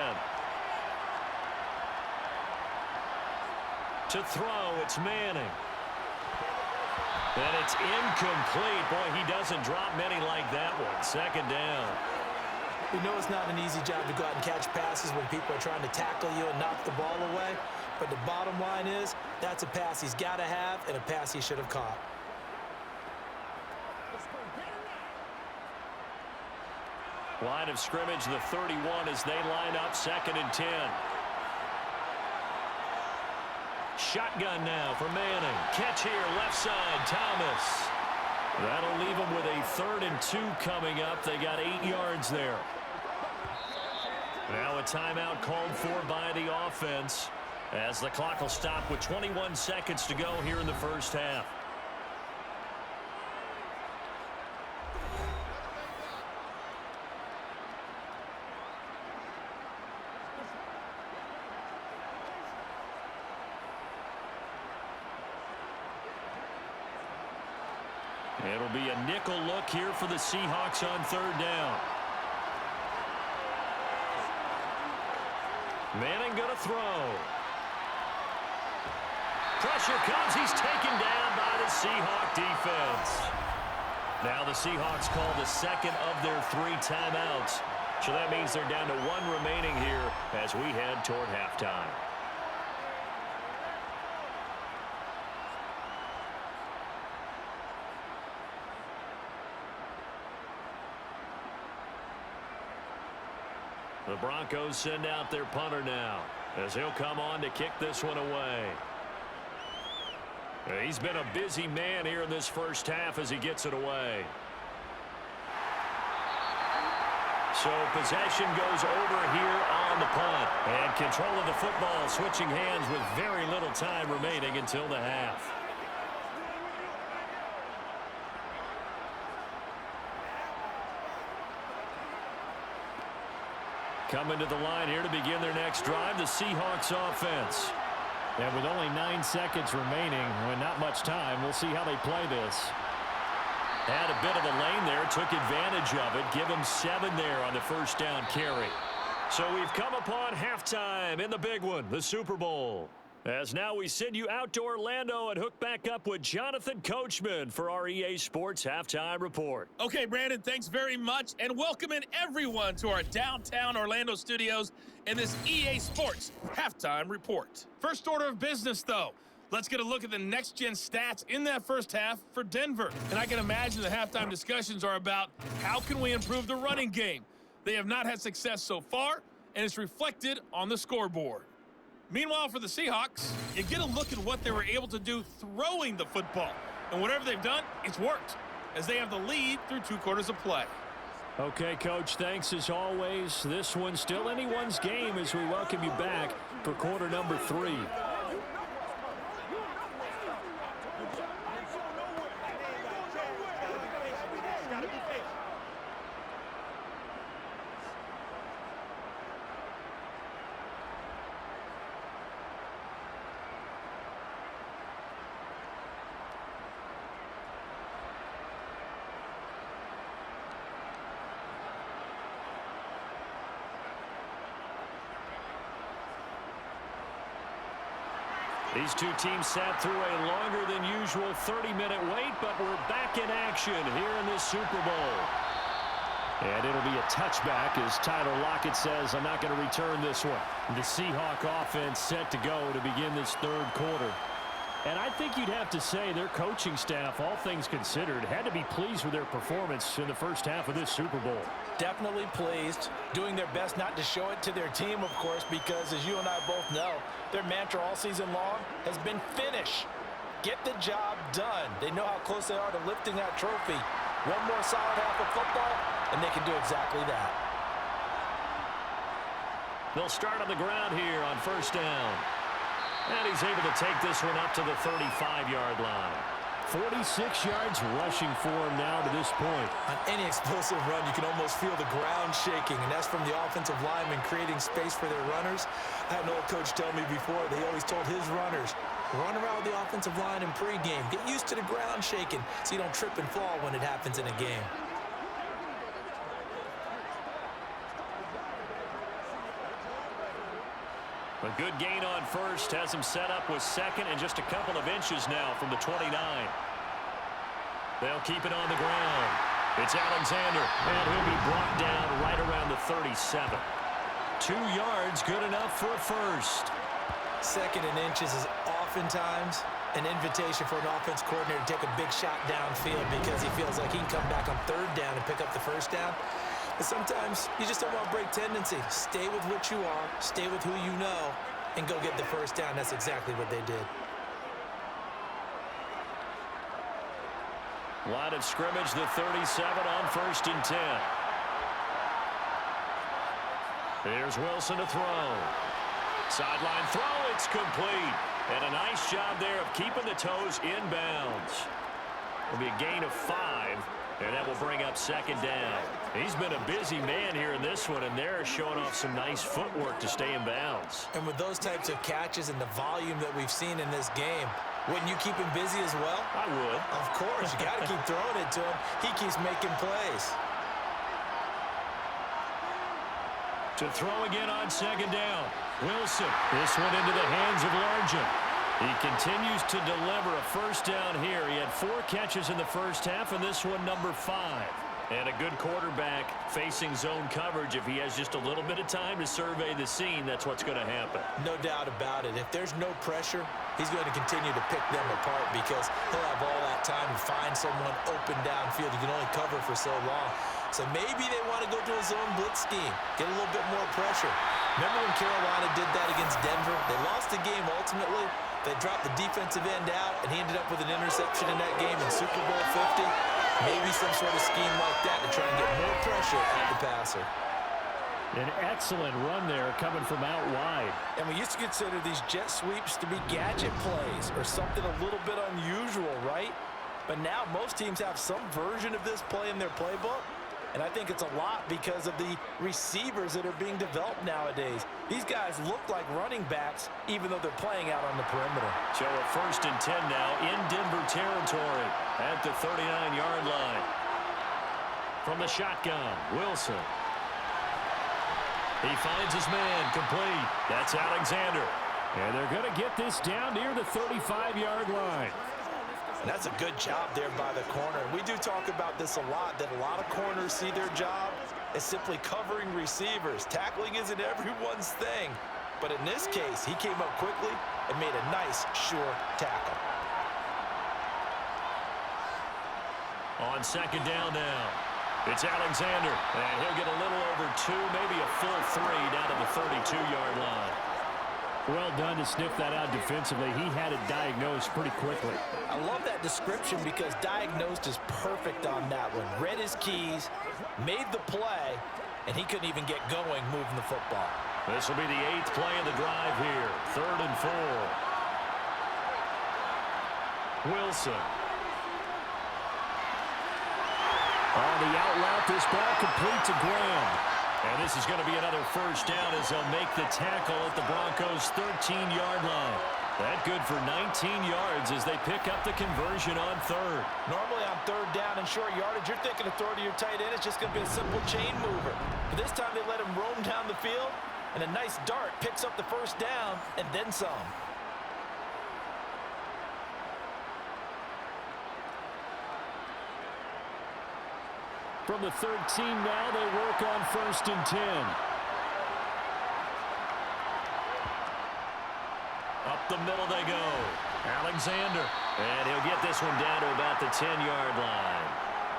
To throw, it's Manning. And it's incomplete. Boy, he doesn't drop many like that one. 2nd down. We know it's not an easy job to go out and catch passes when people are trying to tackle you and knock the ball away. But the bottom line is, that's a pass he's got to have and a pass he should have caught. Line of scrimmage, the 31 as they line up 2nd and 10. Shotgun now for Manning. Catch here, left side, Thomas. That'll leave them with a 3rd and 2 coming up. They got 8 yards there. Now a timeout called for by the offense, as the clock will stop with 21 seconds to go here in the first half. It'll be a nickel look here for the Seahawks on 3rd down. Manning going to throw. Pressure comes. He's taken down by the Seahawk defense. Now the Seahawks call the 2nd of their 3 timeouts. So that means they're down to 1 remaining here as we head toward halftime. The Broncos send out their punter now, as he'll come on to kick this one away. He's been a busy man here in this first half as he gets it away. So possession goes over here on the punt. And control of the football switching hands with very little time remaining until the half. Coming to the line here to begin their next drive, the Seahawks offense. And with only 9 seconds remaining, with not much time, we'll see how they play this. Had a bit of a lane there, took advantage of it. Give him 7 there on the first down carry. So we've come upon halftime in the big one, the Super Bowl. As now we send you out to Orlando and hook back up with Jonathan Coachman for our EA Sports Halftime Report. Okay, Brandon, thanks very much, and welcoming everyone to our downtown Orlando studios in this EA Sports Halftime Report. First order of business, though. Let's get a look at the next-gen stats in that first half for Denver. And I can imagine the halftime discussions are about how can we improve the running game. They have not had success so far, and it's reflected on the scoreboard. Meanwhile, for the Seahawks, you get a look at what they were able to do throwing the football. And whatever they've done, it's worked, as they have the lead through 2 quarters of play. Okay, Coach, thanks as always. This one's still anyone's game as we welcome you back for quarter number 3. These two teams sat through a longer than usual 30-minute wait, but we're back in action here in this Super Bowl. And it'll be a touchback as Tyler Lockett says, I'm not going to return this one. The Seahawk offense set to go to begin this third quarter. And I think you'd have to say their coaching staff, all things considered, had to be pleased with their performance in the first half of this Super Bowl. Definitely pleased, doing their best not to show it to their team, of course, because as you and I both know, their mantra all season long has been finish. Get the job done. They know how close they are to lifting that trophy. One more solid half of football, and they can do exactly that. They'll start on the ground here on first down. And he's able to take this one up to the 35-yard line. 46 yards rushing for him now to this point. On any explosive run, you can almost feel the ground shaking, and that's from the offensive linemen creating space for their runners. I had an old coach tell me before, they always told his runners, run around with the offensive line in pregame. Get used to the ground shaking so you don't trip and fall when it happens in a game. A good gain on first has him set up with second and just a couple of inches now from the 29. They'll keep it on the ground. It's Alexander, and he'll be brought down right around the 37. 2 yards, good enough for a first. Second and inches is oftentimes an invitation for an offense coordinator to take a big shot downfield because he feels like he can come back on third down and pick up the first down. But sometimes you just don't want to break tendency. Stay with what you are, stay with who you know, and go get the first down. That's exactly what they did. Line of scrimmage, the 37 on first and 10. Here's Wilson to throw. Sideline throw, it's complete. And a nice job there of keeping the toes inbounds. It'll be a gain of 5. And that will bring up second down. He's been a busy man here in this one, and they're showing off some nice footwork to stay in bounds. And with those types of catches and the volume that we've seen in this game, wouldn't you keep him busy as well? I would. Of course. You got to keep throwing it to him. He keeps making plays. To throw again on second down. Wilson. This one into the hands of Largent. He continues to deliver a first down here. He had 4 catches in the first half, and this one number 5. And a good quarterback facing zone coverage. If he has just a little bit of time to survey the scene, that's what's going to happen. No doubt about it. If there's no pressure, he's going to continue to pick them apart because he'll have all that time to find someone open downfield. You can only cover for so long. So maybe they want to go to a zone blitz scheme, get a little bit more pressure. Remember when Carolina did that against Denver? They lost the game ultimately. They dropped the defensive end out, and he ended up with an interception in that game in Super Bowl 50. Maybe some sort of scheme like that to try and get more pressure at the passer. An excellent run there coming from out wide. And we used to consider these jet sweeps to be gadget plays or something a little bit unusual, right? But now most teams have some version of this play in their playbook. And I think it's a lot because of the receivers that are being developed nowadays. These guys look like running backs, even though they're playing out on the perimeter. So a first and 10 now in Denver territory at the 39-yard line. From the shotgun, Wilson. He finds his man, complete. That's Alexander. And they're going to get this down near the 35-yard line. And that's a good job there by the corner. We do talk about this a lot, that a lot of corners see their job as simply covering receivers. Tackling isn't everyone's thing. But in this case, he came up quickly and made a nice, sure tackle. On second down now, it's Alexander. And he'll get a little over 2, maybe a full 3 down to the 32-yard line. Well done to sniff that out defensively. He had it diagnosed pretty quickly. I love that description because diagnosed is perfect on that one. Read his keys, made the play, and he couldn't even get going moving the football. This will be the 8th play of the drive here. 3rd and 4. Wilson. On the out route, this ball complete to Graham. And this is going to be another first down as they'll make the tackle at the Broncos' 13-yard line. That good for 19 yards as they pick up the conversion on 3rd. Normally on 3rd down and short yardage, you're thinking of throw to your tight end. It's just going to be a simple chain mover. But this time they let him roam down the field, and a nice dart picks up the first down and then some. From the 13 now, they work on 1st and 10. Up the middle they go. Alexander. And he'll get this one down to about the 10-yard line.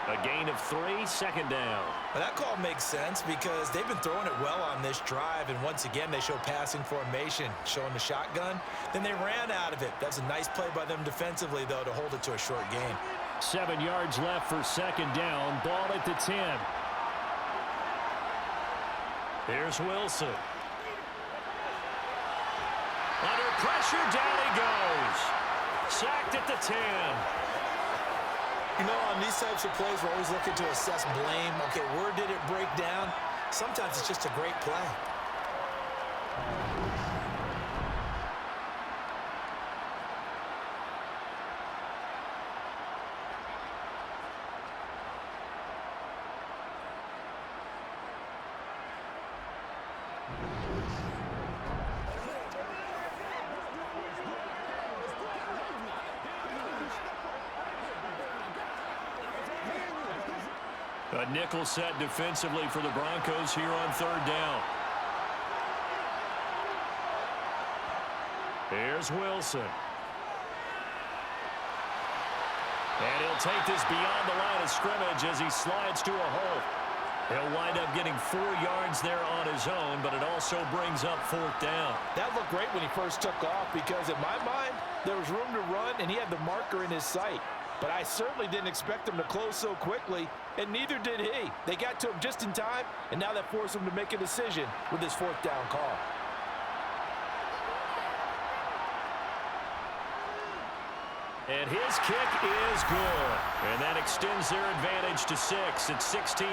A gain of 3, 2nd down. Well, that call makes sense because they've been throwing it well on this drive, and once again they show passing formation, showing the shotgun. Then they ran out of it. That's a nice play by them defensively, though, to hold it to a short gain. 7 yards left for 2nd down. Ball at the 10. Here's Wilson. Under pressure, down he goes. Sacked at the 10. You know, on these types of plays, we're always looking to assess blame. Okay, where did it break down? Sometimes it's just a great play. A nickel set defensively for the Broncos here on 3rd down. Here's Wilson. And he'll take this beyond the line of scrimmage as he slides to a hole. He'll wind up getting 4 yards there on his own, but it also brings up 4th down. That looked great when he first took off because, in my mind, there was room to run, and he had the marker in his sight. But I certainly didn't expect him to close so quickly, and neither did he. They got to him just in time, and now that forced him to make a decision with his 4th down call. And his kick is good. And that extends their advantage to 6. It's 16-10.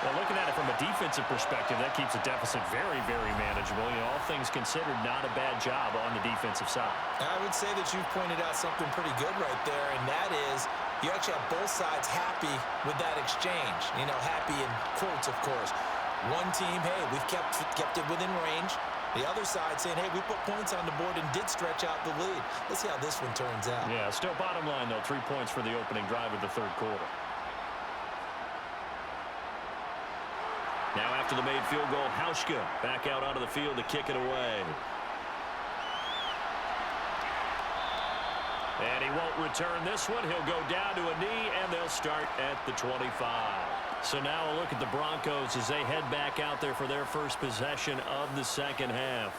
Well, looking at it from a defensive perspective, that keeps the deficit very, very manageable. You know, all things considered, not a bad job on the defensive side. I would say that you've pointed out something pretty good right there, and that is you actually have both sides happy with that exchange. You know, happy in quotes, of course. One team, hey, we've kept it within range. The other side saying, hey, we put points on the board and did stretch out the lead. Let's see how this one turns out. Yeah, still bottom line, though, 3 points for the opening drive of the 3rd quarter. Now after the made field goal, Hauschka back out onto the field to kick it away. And he won't return this one. He'll go down to a knee, and they'll start at the 25. So now a look at the Broncos as they head back out there for their first possession of the 2nd half.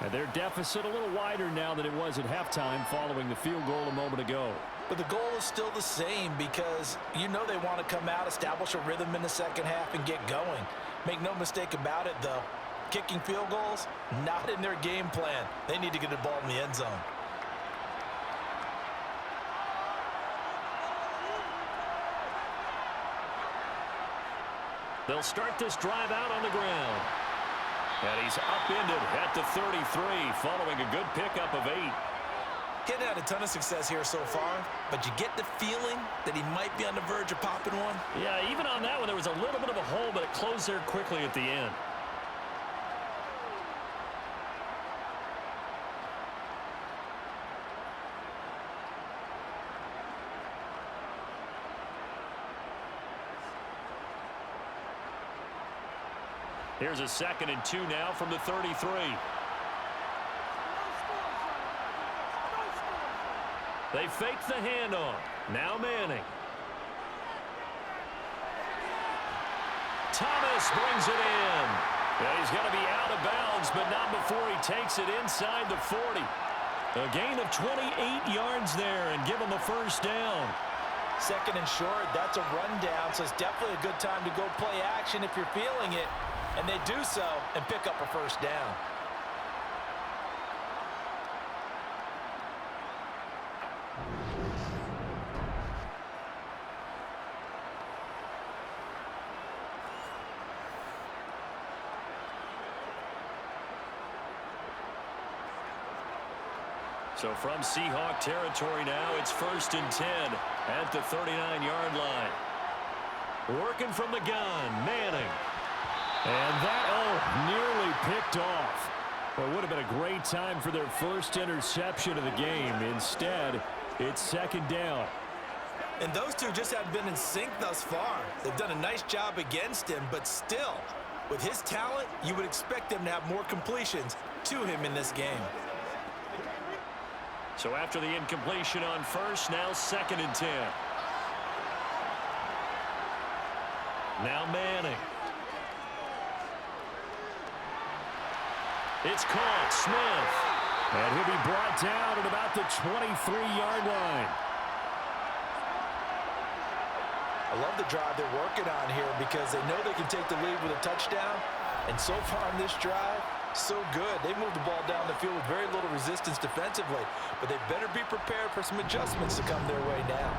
And their deficit a little wider now than it was at halftime following the field goal a moment ago. But the goal is still the same because you know they want to come out, establish a rhythm in the 2nd half, and get going. Make no mistake about it, though. Kicking field goals, not in their game plan. They need to get the ball in the end zone. They'll start this drive out on the ground. And he's upended at the 33 following a good pickup of 8. Getting had a ton of success here so far, but you get the feeling that he might be on the verge of popping one. Yeah, even on that one, there was a little bit of a hole, but it closed there quickly at the end. Here's a 2nd and 2 now from the 33. They fake the handoff. Now Manning. Thomas brings it in. Yeah, he's going to be out of bounds, but not before he takes it inside the 40. A gain of 28 yards there and give him a 1st down. 2nd and short, that's a rundown, so it's definitely a good time to go play action if you're feeling it. And they do so and pick up a 1st down. So from Seahawk territory now, it's 1st and 10 at the 39-yard line. Working from the gun, Manning. And that, nearly picked off. Well, it would have been a great time for their first interception of the game. Instead, it's 2nd down. And those two just haven't been in sync thus far. They've done a nice job against him, but still, with his talent, you would expect them to have more completions to him in this game. So after the incompletion on first, now 2nd and 10. Now Manning. It's caught. Smith. And he'll be brought down at about the 23-yard line. I love the drive they're working on here because they know they can take the lead with a touchdown. And so far on this drive, so good. They moved the ball down the field with very little resistance defensively. But they better be prepared for some adjustments to come their way now.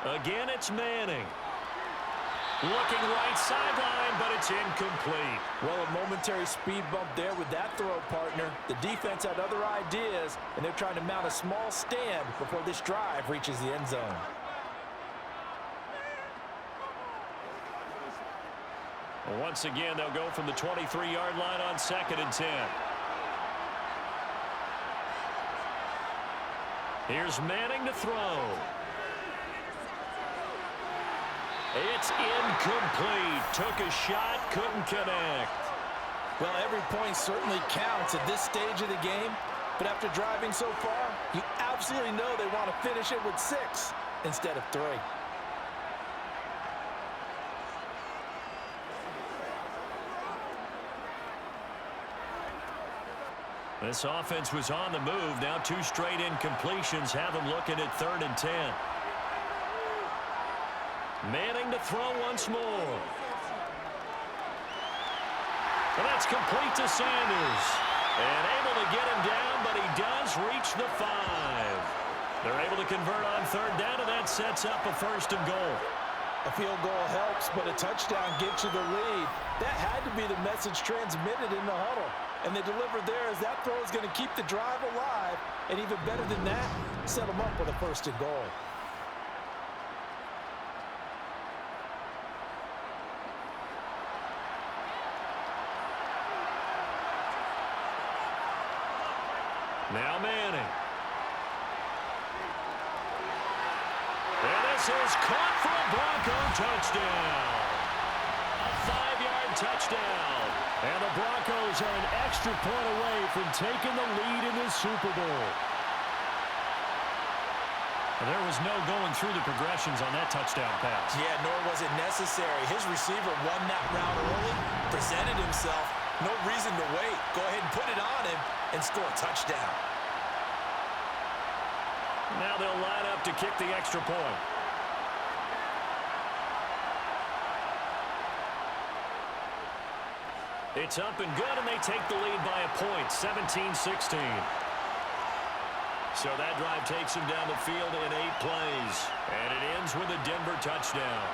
Again, it's Manning. Looking right sideline, but it's incomplete. Well, a momentary speed bump there with that throw, partner. The defense had other ideas, and they're trying to mount a small stand before this drive reaches the end zone. Once again, they'll go from the 23-yard line on 2nd and 10. Here's Manning to throw. It's incomplete. Took a shot, couldn't connect. Well, every point certainly counts at this stage of the game, but after driving so far, you absolutely know they want to finish it with 6 instead of 3. This offense was on the move. Now 2 straight incompletions have them looking at 3rd and 10. Manning to throw once more. And that's complete to Sanders. And able to get him down, but he does reach the 5. They're able to convert on 3rd down, and that sets up a 1st and goal. A field goal helps, but a touchdown gets you the lead. That had to be the message transmitted in the huddle. And they delivered there as that throw is going to keep the drive alive. And even better than that, set them up with a 1st and goal. Now Manning. And this is caught for a Bronco touchdown. A 5-yard touchdown. And the Broncos are an extra point away from taking the lead in the Super Bowl. And there was no going through the progressions on that touchdown pass. Yeah, nor was it necessary. His receiver won that route early, presented himself. No reason to wait. Go ahead and put it on him and score a touchdown. Now they'll line up to kick the extra point. It's up and good, and they take the lead by a point, 17-16. So that drive takes him down the field in 8 plays. And it ends with a Denver touchdown.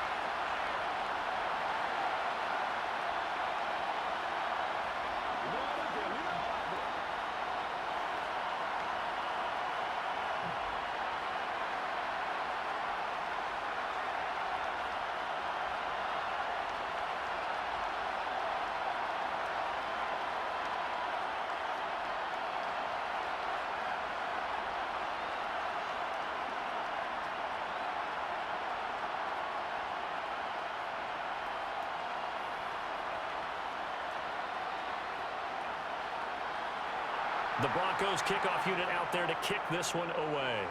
The Broncos kickoff unit out there to kick this one away.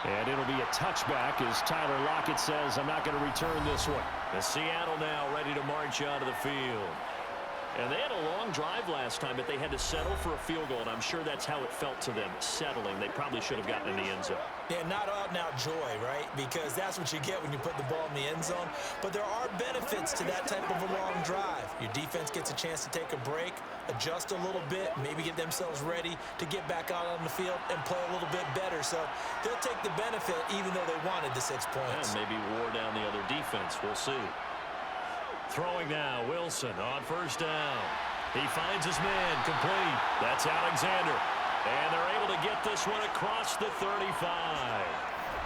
And it'll be a touchback as Tyler Lockett says, I'm not going to return this one. The Seattle now ready to march out of the field. And they had a long drive last time, but they had to settle for a field goal, and I'm sure that's how it felt to them, settling. They probably should have gotten in the end zone. Yeah, not out-and-out joy, right? Because that's what you get when you put the ball in the end zone. But there are benefits to that type of a long drive. Your defense gets a chance to take a break, adjust a little bit, maybe get themselves ready to get back out on the field and play a little bit better. So they'll take the benefit even though they wanted the 6 points. And maybe wore down the other defense. We'll see. Throwing now, Wilson on 1st down. He finds his man, complete. That's Alexander. And they're able to get this one across the 35.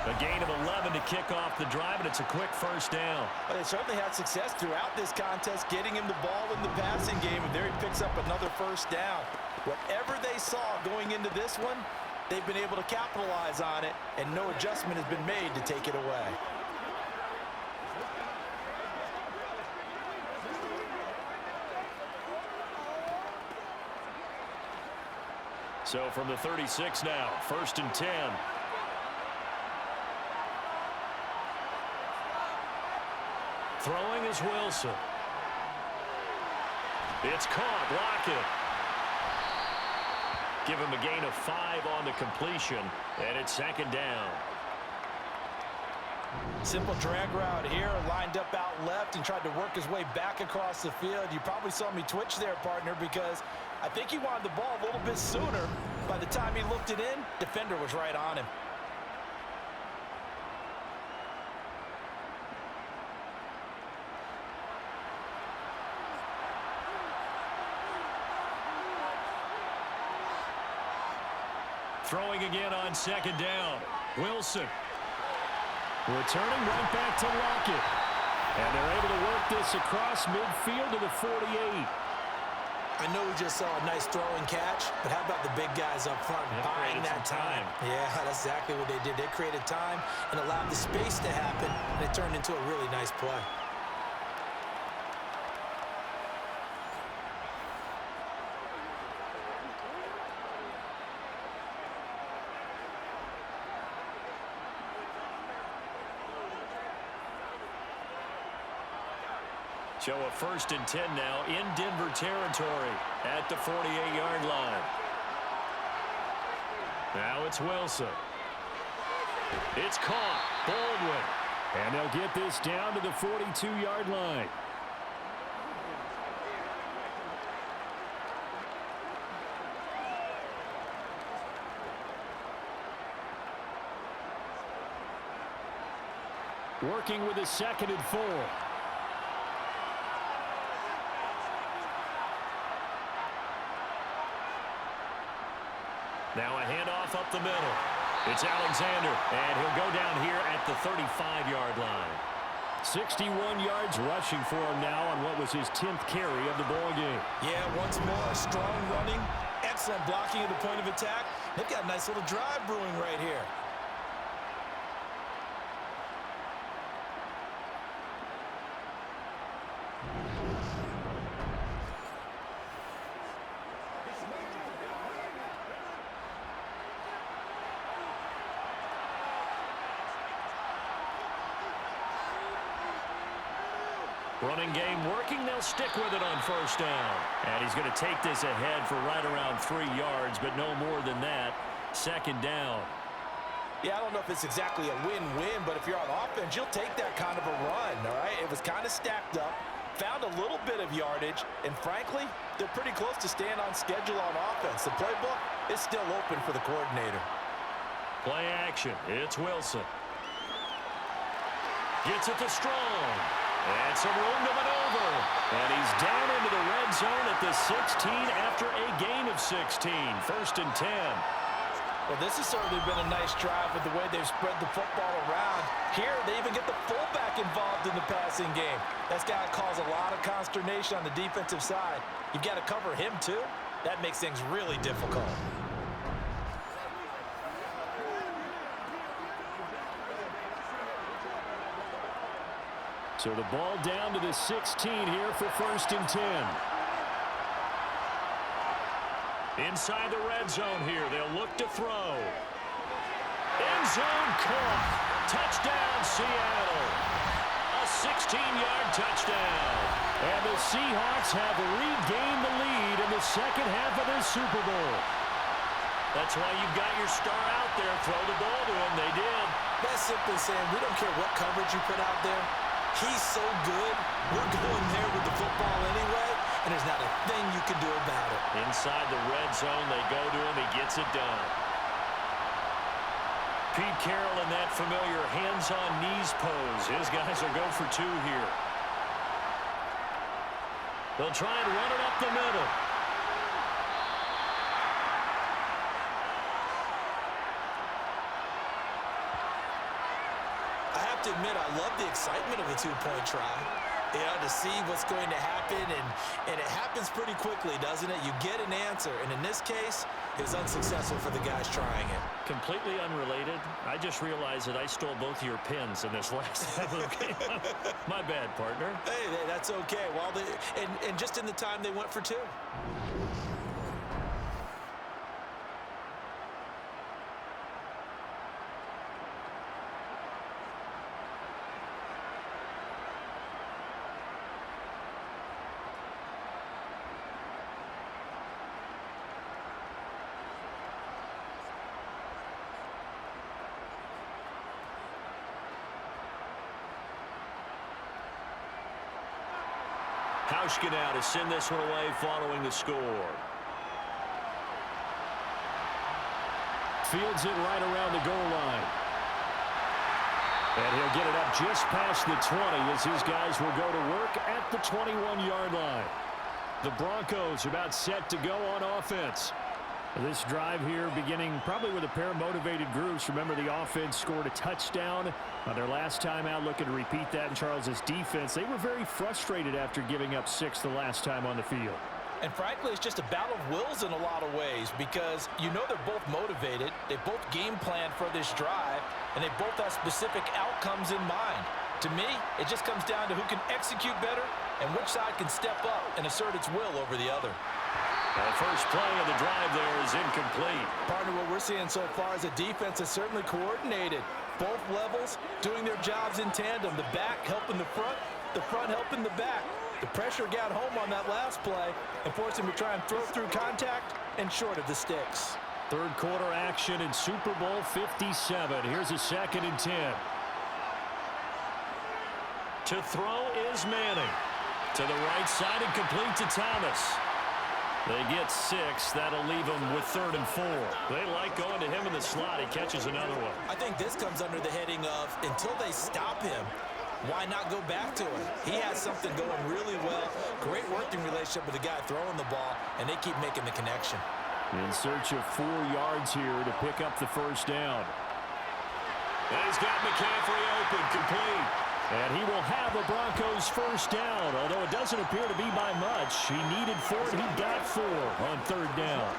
A gain of 11 to kick off the drive, and it's a quick first down. Well, they certainly had success throughout this contest, getting him the ball in the passing game, and there he picks up another first down. Whatever they saw going into this one, they've been able to capitalize on it, and no adjustment has been made to take it away. So from the 36 now, 1st and 10. Throwing is Wilson. It's caught. Lockett. Give him a gain of 5 on the completion, and it's 2nd down. Simple drag route here, lined up out left and tried to work his way back across the field. You probably saw me twitch there, partner, because I think he wanted the ball a little bit sooner. By the time he looked it in, defender was right on him. Throwing again on 2nd down. Wilson. Returning right back to Lockett. And they're able to work this across midfield to the 48. I know we just saw a nice throw and catch, but how about the big guys up front buying that time? Yeah, that's exactly what they did. They created time and allowed the space to happen, and it turned into a really nice play. So a 1st and 10 now in Denver territory at the 48-yard line. Now it's Wilson. It's caught. Baldwin. And they'll get this down to the 42-yard line. Working with a 2nd and 4. Now a handoff up the middle. It's Alexander, and he'll go down here at the 35-yard line. 61 yards rushing for him now on what was his 10th carry of the ball game. Yeah, once more, strong running, excellent blocking at the point of attack. They've got a nice little drive brewing right here. Running game working. They'll stick with it on 1st down. And he's going to take this ahead for right around 3 yards, but no more than that. 2nd down. Yeah, I don't know if it's exactly a win-win, but if you're on offense, you'll take that kind of a run, all right? It was kind of stacked up, found a little bit of yardage, and frankly, they're pretty close to staying on schedule on offense. The playbook is still open for the coordinator. Play action. It's Wilson. Gets it to Strong. And some room to maneuver. And he's down into the red zone at the 16 after a gain of 16. 1st and 10. Well, this has certainly been a nice drive with the way they've spread the football around. Here, they even get the fullback involved in the passing game. That's got to cause a lot of consternation on the defensive side. You've got to cover him, too. That makes things really difficult. So the ball down to the 16 here for 1st and 10. Inside the red zone here. They'll look to throw. End zone caught. Touchdown, Seattle. A 16-yard touchdown. And the Seahawks have regained the lead in the 2nd half of this Super Bowl. That's why you've got your star out there. Throw the ball to him. They did. That's simply saying we don't care what coverage you put out there. He's so good, we're going there with the football anyway, and there's not a thing you can do about it. Inside the red zone, they go to him. He gets it done. Pete Carroll in that familiar hands-on knees pose. His guys will go for 2 here. They'll try and run it up the middle. I have to admit, I love the excitement of the two-point try. You know, to see what's going to happen, and it happens pretty quickly, doesn't it? You get an answer, and in this case, it was unsuccessful for the guys trying it. Completely unrelated. I just realized that I stole both of your pins in this last game. My bad, partner. Hey, that's okay. Well, and just in the time they went for two. Hauschka now to send this one away following the score. Fields it right around the goal line. And he'll get it up just past the 20 as his guys will go to work at the 21-yard line. The Broncos about set to go on offense. This drive here beginning probably with a pair of motivated groups. Remember, the offense scored a touchdown on their last time out, looking to repeat that in Charles's defense. They were very frustrated after giving up 6 the last time on the field. And frankly, it's just a battle of wills in a lot of ways because you know they're both motivated. They both game plan for this drive, and they both have specific outcomes in mind. To me, it just comes down to who can execute better and which side can step up and assert its will over the other. The first play of the drive there is incomplete. Partner, what we're seeing so far is a defense that's certainly coordinated. Both levels doing their jobs in tandem. The back helping the front helping the back. The pressure got home on that last play and forced him to try and throw through contact and short of the sticks. Third quarter action in Super Bowl 57. Here's a 2nd and 10. To throw is Manning. To the right side and complete to Thomas. They get 6. That'll leave them with 3rd and 4. They like going to him in the slot. He catches another one. I think this comes under the heading of until they stop him, why not go back to him? He has something going really well. Great working relationship with the guy throwing the ball, and they keep making the connection. In search of 4 yards here to pick up the first down. And he's got McCaffrey open, complete. And he will have the Broncos first down, although it doesn't appear to be by much. He needed 4, and he got 4 on 3rd down.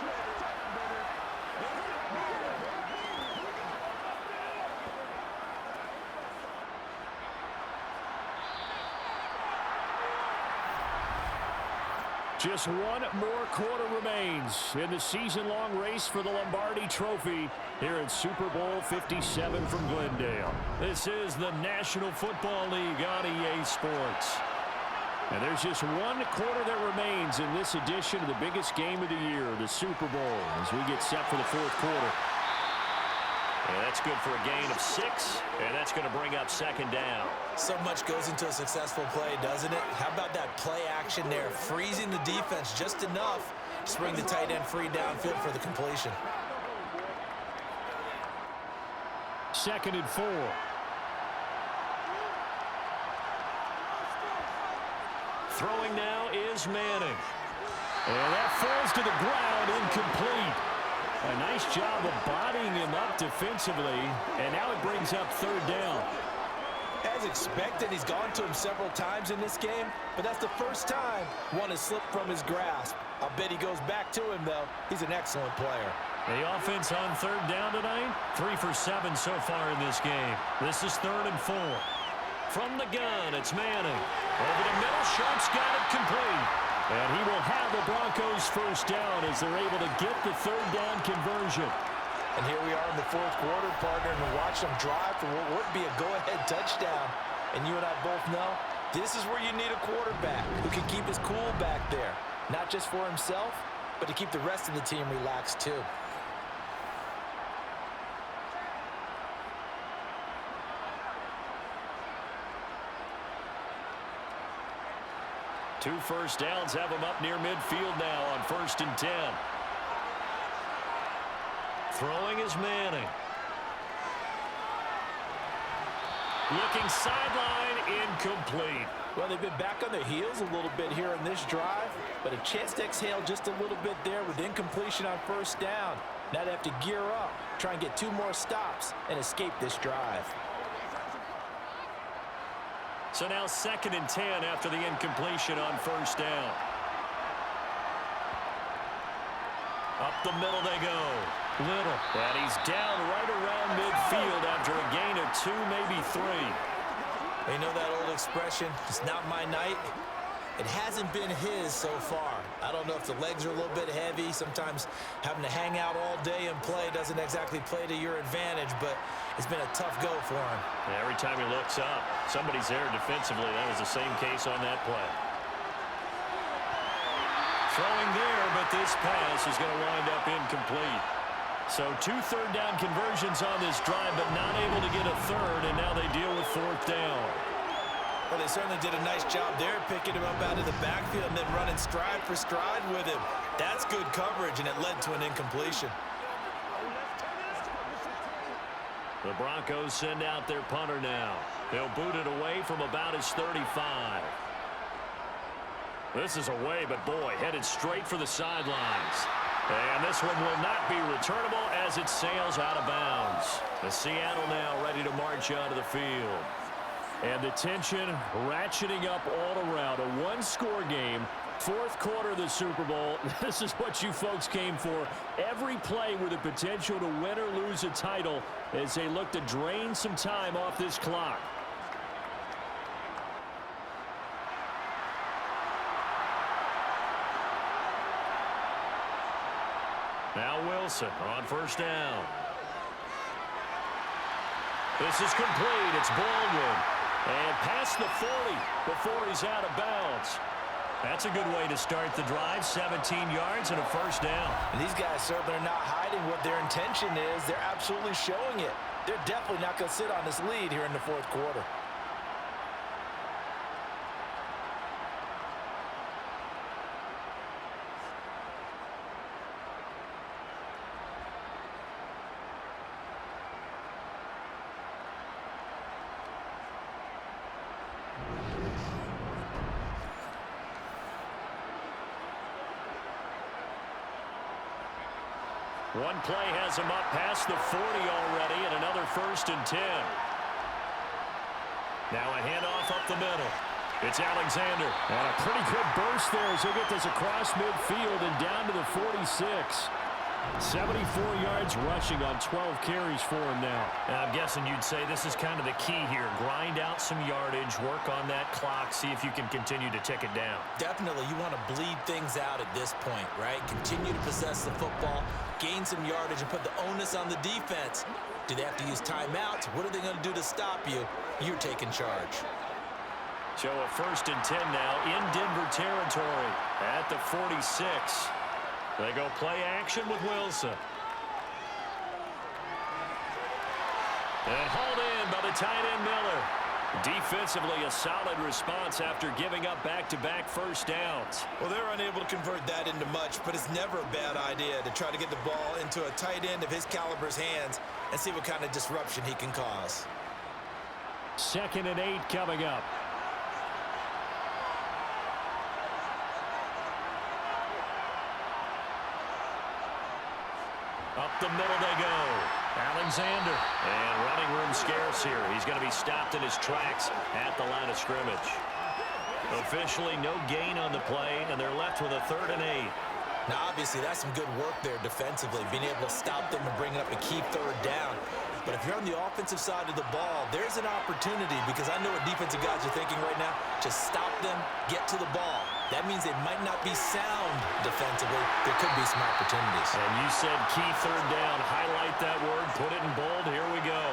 Just one more quarter remains in the season-long race for the Lombardi Trophy here in Super Bowl 57 from Glendale. This is the National Football League on EA Sports. And there's just one quarter that remains in this edition of the biggest game of the year, the Super Bowl, as we get set for the 4th quarter. And that's good for a gain of 6, and that's going to bring up 2nd down. So much goes into a successful play, doesn't it? How about that play action there, freezing the defense just enough to bring the tight end free downfield for the completion. 2nd and 4. Throwing now is Manning. And that falls to the ground, incomplete. A nice job of bodying him up defensively, and now it brings up 3rd down. As expected, he's gone to him several times in this game, but that's the first time one has slipped from his grasp. I'll bet he goes back to him, though. He's an excellent player. The offense on 3rd down tonight, 3 for 7 so far in this game. This is 3rd and 4. From the gun, it's Manning. Over the middle, Sharp's got it complete. And he will have the Broncos first down as they're able to get the 3rd down conversion. And here we are in the 4th quarter, partner, and we watch them drive for what would be a go-ahead touchdown. And you and I both know this is where you need a quarterback who can keep his cool back there. Not just for himself, but to keep the rest of the team relaxed too. Two first downs have him up near midfield now on 1st and 10. Throwing is Manning. Looking sideline, incomplete. Well, they've been back on their heels a little bit here in this drive, but a chance to exhale just a little bit there with incompletion on first down. Now they have to gear up, try and get 2 more stops, and escape this drive. So now 2nd and 10 after the incompletion on first down. Up the middle they go. Little. And he's down right around midfield after a gain of 2, maybe 3. You know that old expression, it's not my night? It hasn't been his so far. I don't know if the legs are a little bit heavy. Sometimes having to hang out all day and play doesn't exactly play to your advantage, but it's been a tough go for him. And every time he looks up, somebody's there defensively. That was the same case on that play. Throwing there, but this pass is going to wind up incomplete. So 2 third-down conversions on this drive, but not able to get a third, and now they deal with 4th down. Well, they certainly did a nice job there, picking him up out of the backfield and then running stride for stride with him. That's good coverage, and it led to an incompletion. The Broncos send out their punter now. They'll boot it away from about his 35. This is away, but boy, headed straight for the sidelines. And this one will not be returnable as it sails out of bounds. The Seattle now ready to march onto the field. And the tension ratcheting up all around. A 1-score game, 4th quarter of the Super Bowl. This is what you folks came for. Every play with the potential to win or lose a title as they look to drain some time off this clock. Now Wilson on first down. This is complete. It's Baldwin. And past the 40 before he's out of bounds. That's a good way to start the drive. 17 yards and a first down. And these guys certainly are not hiding what their intention is. They're absolutely showing it. They're definitely not going to sit on this lead here in the 4th quarter. One play has him up past the 40 already, and another 1st and 10. Now a handoff up the middle. It's Alexander. And a pretty good burst there as he gets this across midfield and down to the 46. 74 yards rushing on 12 carries for him now. And I'm guessing you'd say this is kind of the key here. Grind out some yardage, work on that clock, see if you can continue to tick it down. Definitely, you want to bleed things out at this point, right? Continue to possess the football, gain some yardage, and put the onus on the defense. Do they have to use timeouts? What are they going to do to stop you? You're taking charge. So a 1st and 10 now in Denver territory at the 46. They go play action with Wilson. And hauled in by the tight end Miller. Defensively, a solid response after giving up back-to-back first downs. Well, they're unable to convert that into much, but it's never a bad idea to try to get the ball into a tight end of his caliber's hands and see what kind of disruption he can cause. 2nd and 8 coming up. Up the middle they go. Alexander. And running room scarce here. He's going to be stopped in his tracks at the line of scrimmage. Officially no gain on the play, and they're left with a 3rd and 8. Now, obviously, that's some good work there defensively, being able to stop them and bring up a key 3rd down. But if you're on the offensive side of the ball, there's an opportunity, because I know what defensive guys are thinking right now. Just stop them, get to the ball. That means they might not be sound defensively. There could be some opportunities. And you said key 3rd down. Highlight that word. Put it in bold. Here we go.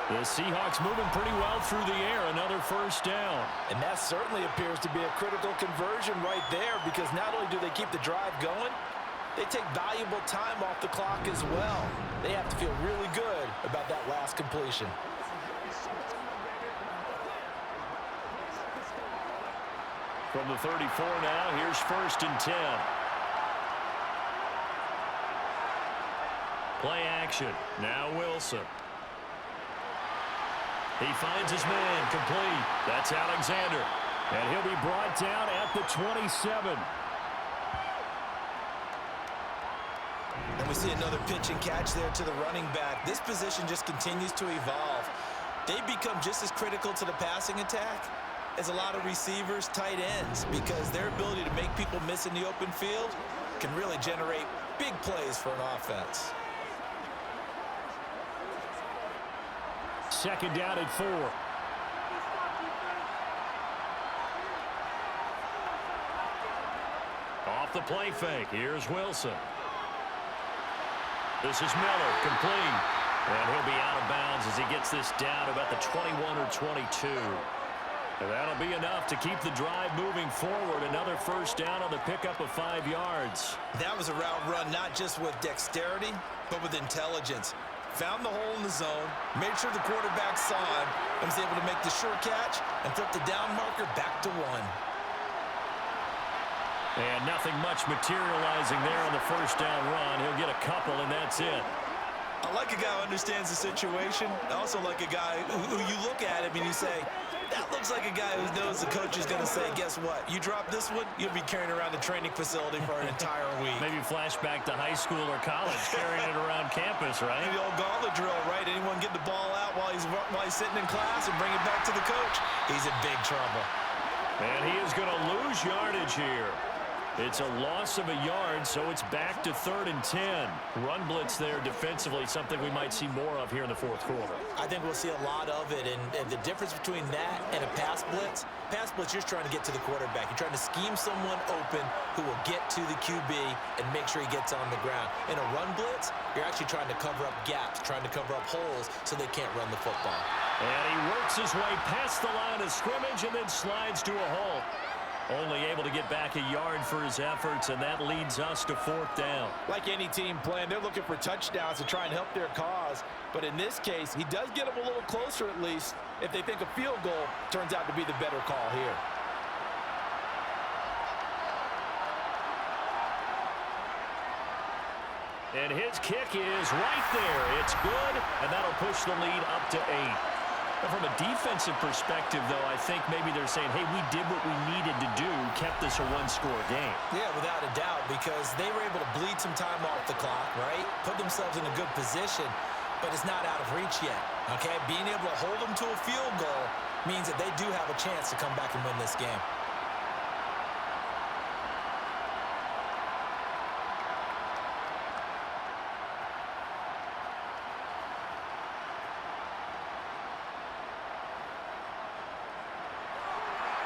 The Seahawks moving pretty well through the air. Another first down. And that certainly appears to be a critical conversion right there, because not only do they keep the drive going, they take valuable time off the clock as well. They have to feel really good about that last completion. From the 34 now, here's 1st and 10. Play action. Now Wilson. He finds his man, complete. That's Alexander. And he'll be brought down at the 27. And we see another pitch and catch there to the running back. This position just continues to evolve. They become just as critical to the passing attack as a lot of receivers, tight ends, because their ability to make people miss in the open field can really generate big plays for an offense. Second down at 4. Off the play fake. Here's Wilson. This is Miller, complete. And he'll be out of bounds as he gets this down about the 21 or 22. And that'll be enough to keep the drive moving forward. Another first down on the pickup of 5 yards. That was a route run not just with dexterity, but with intelligence. Found the hole in the zone, made sure the quarterback saw him, and was able to make the sure catch and flip the down marker back to 1. And nothing much materializing there on the first down run. He'll get a couple, and that's it. I like a guy who understands the situation. I also like a guy who you look at him and you say, that looks like a guy who knows the coach is going to say, guess what? You drop this one, you'll be carrying around the training facility for an entire week. Maybe flashback to high school or college, carrying it around campus, right? The old gauntlet drill, right? Anyone get the ball out while he's sitting in class and bring it back to the coach? He's in big trouble. And he is going to lose yardage here. It's a loss of a yard, so it's back to 3rd and 10. Run blitz there defensively, something we might see more of here in the fourth quarter. I think we'll see a lot of it, and the difference between that and a pass blitz, you're just trying to get to the quarterback. You're trying to scheme someone open who will get to the QB and make sure he gets on the ground. In a run blitz, you're actually trying to cover up gaps, trying to cover up holes so they can't run the football. And he works his way past the line of scrimmage and then slides to a halt. Only able to get back a yard for his efforts, and that leads us to 4th down. Like any team playing, they're looking for touchdowns to try and help their cause. But in this case, he does get them a little closer at least if they think a field goal turns out to be the better call here. And his kick is right there. It's good, and that'll push the lead up to 8. From a defensive perspective, though, I think maybe they're saying, hey, we did what we needed to do, kept this a one-score game. Yeah, without a doubt, because they were able to bleed some time off the clock, right? Put themselves in a good position, but it's not out of reach yet, okay? Being able to hold them to a field goal means that they do have a chance to come back and win this game.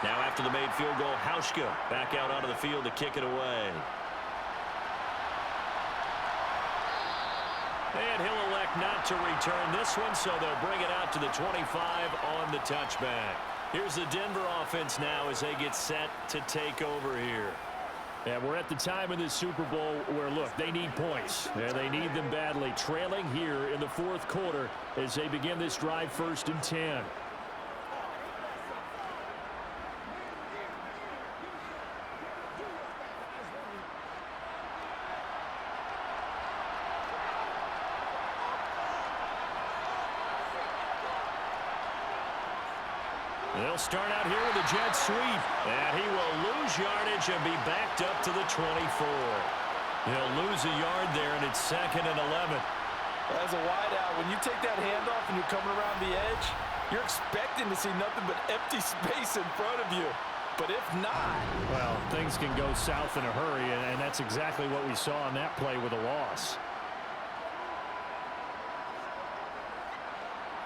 Now after the made field goal, Hauschka back out onto the field to kick it away. And he'll elect not to return this one, so they'll bring it out to the 25 on the touchback. Here's the Denver offense now as they get set to take over here. And we're at the time in this Super Bowl where, look, they need points. And they need them badly. Trailing here in the fourth quarter as they begin this drive 1st and 10. They'll start out here with a jet sweep. And he will lose yardage and be backed up to the 24. He'll lose a yard there, and it's 2nd and 11. As a wideout, when you take that handoff and you're coming around the edge, you're expecting to see nothing but empty space in front of you. But if not... Well, things can go south in a hurry, and that's exactly what we saw on that play with a loss.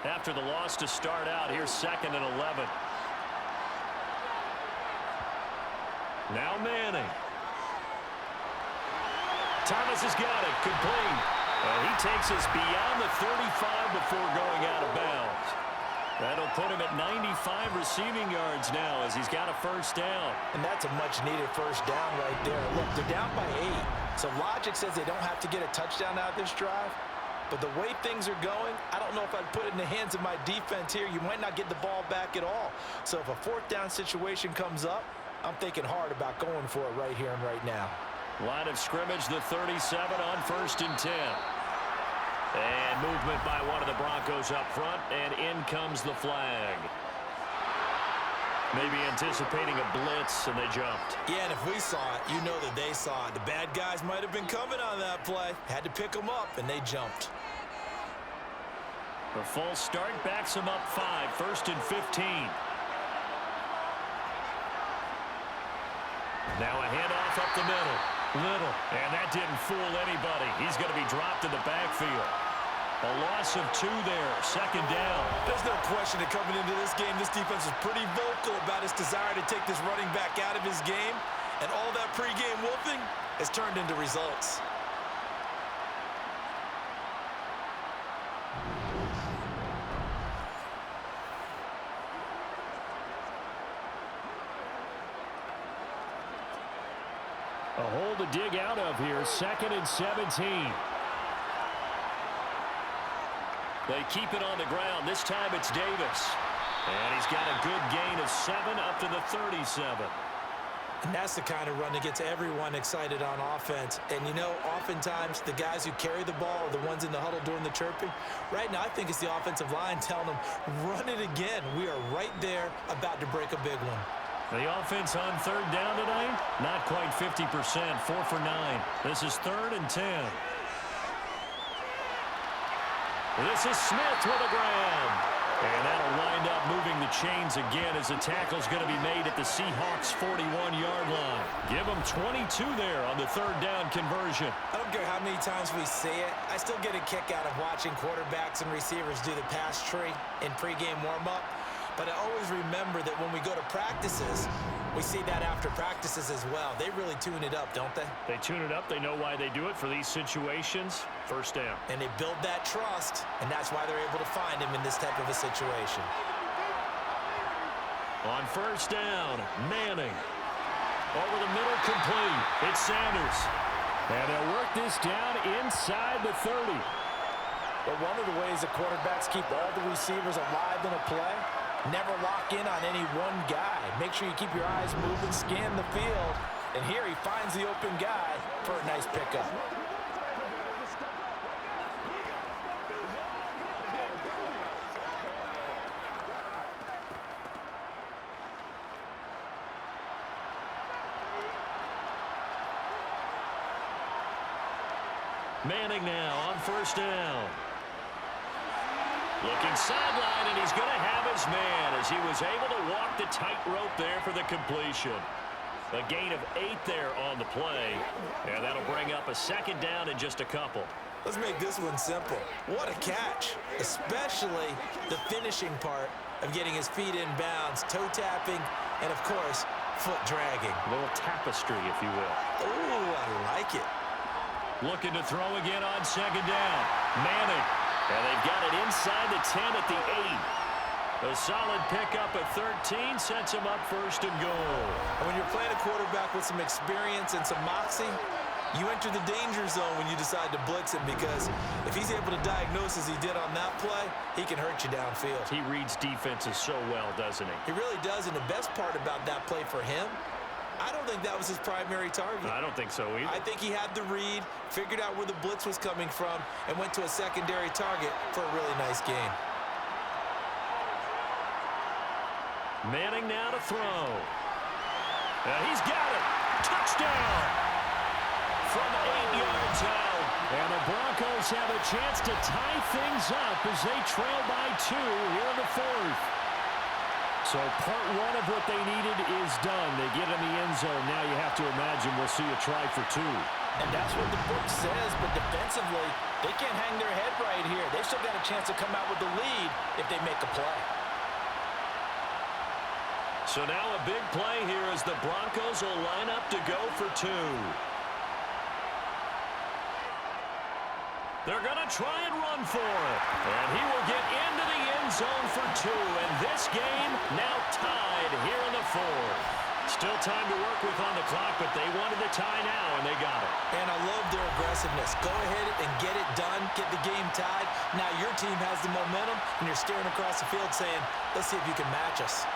After the loss to start out, here's 2nd and 11. Now Manning. Thomas has got it, complete. And he takes us beyond the 35 before going out of bounds. That'll put him at 95 receiving yards now as he's got a first down. And that's a much-needed first down right there. Look, they're down by 8. So logic says they don't have to get a touchdown out of this drive. But the way things are going, I don't know if I'd put it in the hands of my defense here. You might not get the ball back at all. So if a 4th down situation comes up, I'm thinking hard about going for it right here and right now. Line of scrimmage, the 37 on 1st and 10. And movement by one of the Broncos up front, and in comes the flag. Maybe anticipating a blitz, and they jumped. Yeah, and if we saw it, you know that they saw it. The bad guys might have been coming on that play. Had to pick them up, and they jumped. The false start backs them up 5, 1st and 15. Now a handoff up the middle. Little. And that didn't fool anybody. He's going to be dropped in the backfield. A loss of 2 there. 2nd down. There's no question that coming into this game, this defense is pretty vocal about its desire to take this running back out of his game. And all that pregame wolfing has turned into results. A hole to dig out of here. 2nd and 17. They keep it on the ground. This time it's Davis. And he's got a good gain of 7 up to the 37. And that's the kind of run that gets everyone excited on offense. And, you know, oftentimes the guys who carry the ball are the ones in the huddle doing the chirping. Right now, I think it's the offensive line telling them, run it again. We are right there about to break a big one. The offense on 3rd down today, not quite 50%, 4 for 9. This is 3rd and 10. This is Smith with a grab. And that'll wind up moving the chains again as the tackle's going to be made at the Seahawks' 41-yard line. Give them 22 there on the 3rd down conversion. I don't care how many times we see it. I still get a kick out of watching quarterbacks and receivers do the pass tree in pregame warm-up. But I always remember that when we go to practices, we see that after practices as well. They really tune it up, don't they? They tune it up. They know why they do it for these situations. 1st down. And they build that trust, and that's why they're able to find him in this type of a situation. On 1st down, Manning. Over the middle, complete. It's Sanders. And they'll work this down inside the 30. But one of the ways that quarterbacks keep all the receivers alive in a play, never lock in on any one guy. Make sure you keep your eyes moving, scan the field. And here he finds the open guy for a nice pickup. Manning now on 1st down. Looking sideline, and he's going to have his man as he was able to walk the tightrope there for the completion. A gain of 8 there on the play, and that'll bring up a 2nd down in just a couple. Let's make this one simple. What a catch, especially the finishing part of getting his feet in bounds, toe tapping, and of course, foot dragging. A little tapestry, if you will. Ooh, I like it. Looking to throw again on 2nd down. Manning. And they've got it inside the 10 at the 8. A solid pickup at 13 sets him up 1st and goal. And when you're playing a quarterback with some experience and some moxie, you enter the danger zone when you decide to blitz him, because if he's able to diagnose as he did on that play, he can hurt you downfield. He reads defenses so well, doesn't he? He really does, and the best part about that play for him, I don't think that was his primary target. I don't think so either. I think he had the read, figured out where the blitz was coming from, and went to a secondary target for a really nice gain. Manning now to throw. And he's got it. Touchdown. From 8 yards out. And the Broncos have a chance to tie things up as they trail by 2 here in the 4th. So part 1 of what they needed is done. They get in the end zone. Now you have to imagine we'll see a try for 2. And that's what the book says, but defensively, they can't hang their head right here. They've still got a chance to come out with the lead if they make a play. So now a big play here as the Broncos will line up to go for 2. They're going to try and run for it. And he will get into the end zone for 2. And this game now tied here in the 4th. Still time to work with on the clock, but they wanted the tie now, and they got it. And I love their aggressiveness. Go ahead and get it done, get the game tied. Now your team has the momentum, and you're staring across the field saying, let's see if you can match us.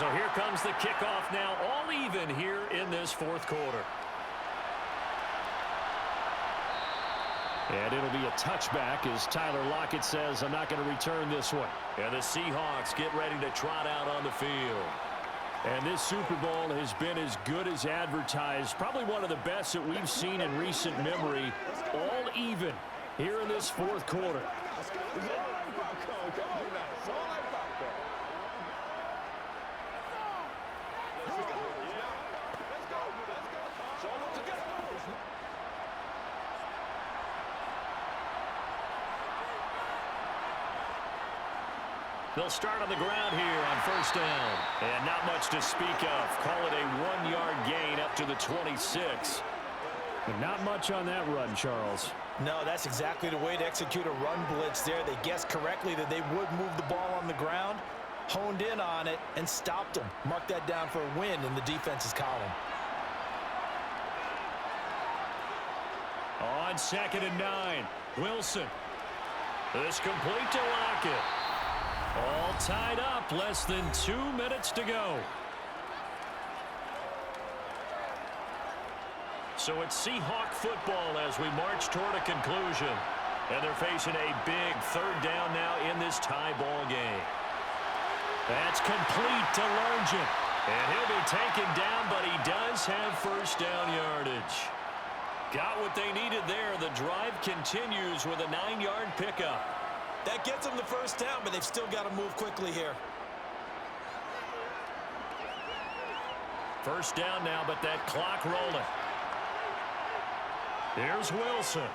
So here comes the kickoff now, all even here in this fourth quarter. And it'll be a touchback as Tyler Lockett says, I'm not going to return this one. And the Seahawks get ready to trot out on the field. And this Super Bowl has been as good as advertised. Probably one of the best that we've seen in recent memory. All even here in this fourth quarter. They'll start on the ground here on first down. And not much to speak of. Call it a 1-yard gain up to the 26. But not much on that run, Charles. No, that's exactly the way to execute a run blitz there. They guessed correctly that they would move the ball on the ground, honed in on it, and stopped them. Mark that down for a win in the defense's column. On 2nd and 9, Wilson. This complete to Lockett. All tied up, less than 2 minutes to go. So it's Seahawk football as we march toward a conclusion. And they're facing a big third down now in this tie ball game. That's complete to Largent. And he'll be taken down, but he does have first down yardage. Got what they needed there. The drive continues with a 9-yard pickup. That gets them the first down, but they've still got to move quickly here. First down now, but that clock rolling. Here's Wilson.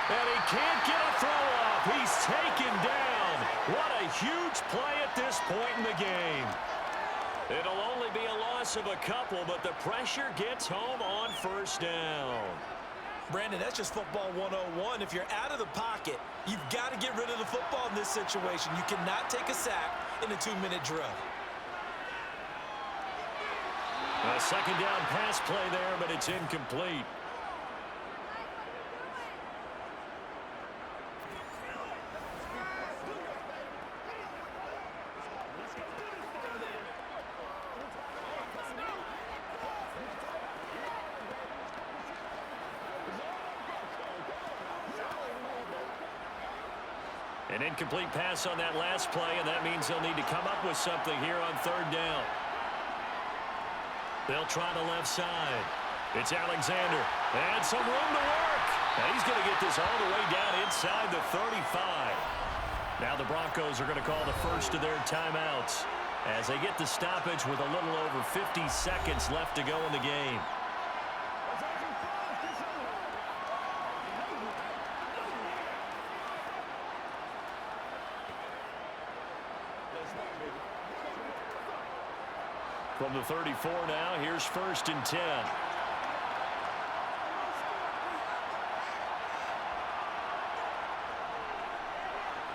And he can't get a throw off. He's taken down. What a huge play at this point in the game. It'll only be a loss of a couple, but the pressure gets home on first down. Brandon, that's just football 101. If you're out of the pocket, you've got to get rid of the football in this situation. You cannot take a sack in a 2-minute drill. A second down pass play there, but it's incomplete. An incomplete pass on that last play, and that means they'll need to come up with something here on third down. They'll try the left side. It's Alexander. And some room to work. And he's going to get this all the way down inside the 35. Now the Broncos are going to call the first of their timeouts as they get the stoppage with a little over 50 seconds left to go in the game. From the 34 now, here's 1st and 10.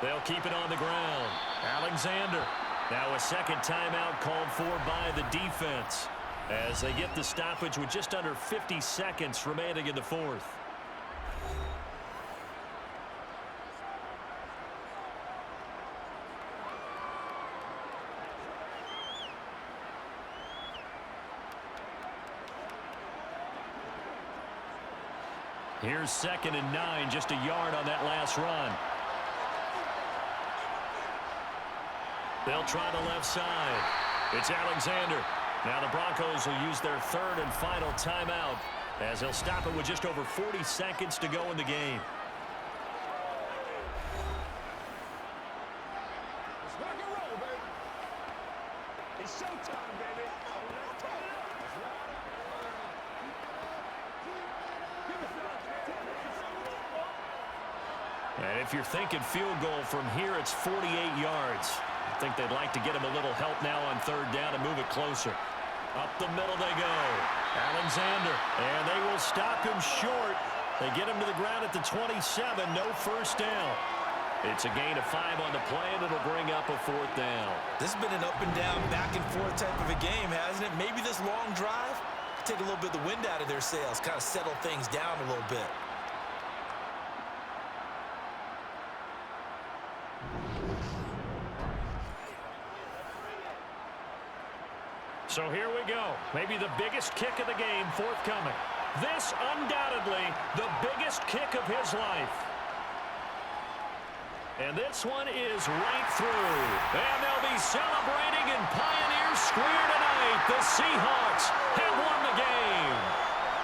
They'll keep it on the ground. Alexander. Now a second timeout called for by the defense as they get the stoppage with just under 50 seconds remaining in the fourth. Here's 2nd and 9, just a yard on that last run. They'll try the left side. It's Alexander. Now the Broncos will use their third and final timeout as they'll stop it with just over 40 seconds to go in the game. Let's rock and roll, baby. It's showtime, baby. And if you're thinking field goal from here, it's 48 yards. I think they'd like to get him a little help now on third down and move it closer. Up the middle they go. Alexander. And they will stop him short. They get him to the ground at the 27. No first down. It's a gain of 5 on the play, and it'll bring up a fourth down. This has been an up and down, back and forth type of a game, hasn't it? Maybe this long drive take a little bit of the wind out of their sails, kind of settle things down a little bit. So here we go. Maybe the biggest kick of the game forthcoming. This undoubtedly the biggest kick of his life. And this one is right through. And they'll be celebrating in Pioneer Square tonight. The Seahawks have won the game.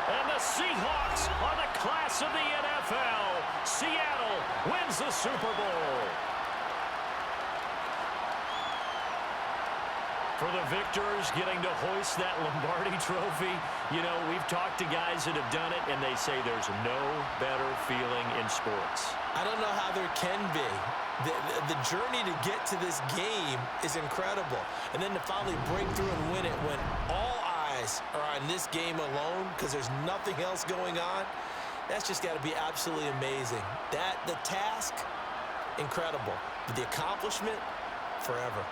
And the Seahawks are the class of the NFL. Seattle wins the Super Bowl. For the victors getting to hoist that Lombardi trophy, you know, we've talked to guys that have done it, and they say there's no better feeling in sports. I don't know how there can be. The journey to get to this game is incredible. And then to finally break through and win it when all eyes are on this game alone because there's nothing else going on, that's just got to be absolutely amazing. The task, incredible. But the accomplishment, forever.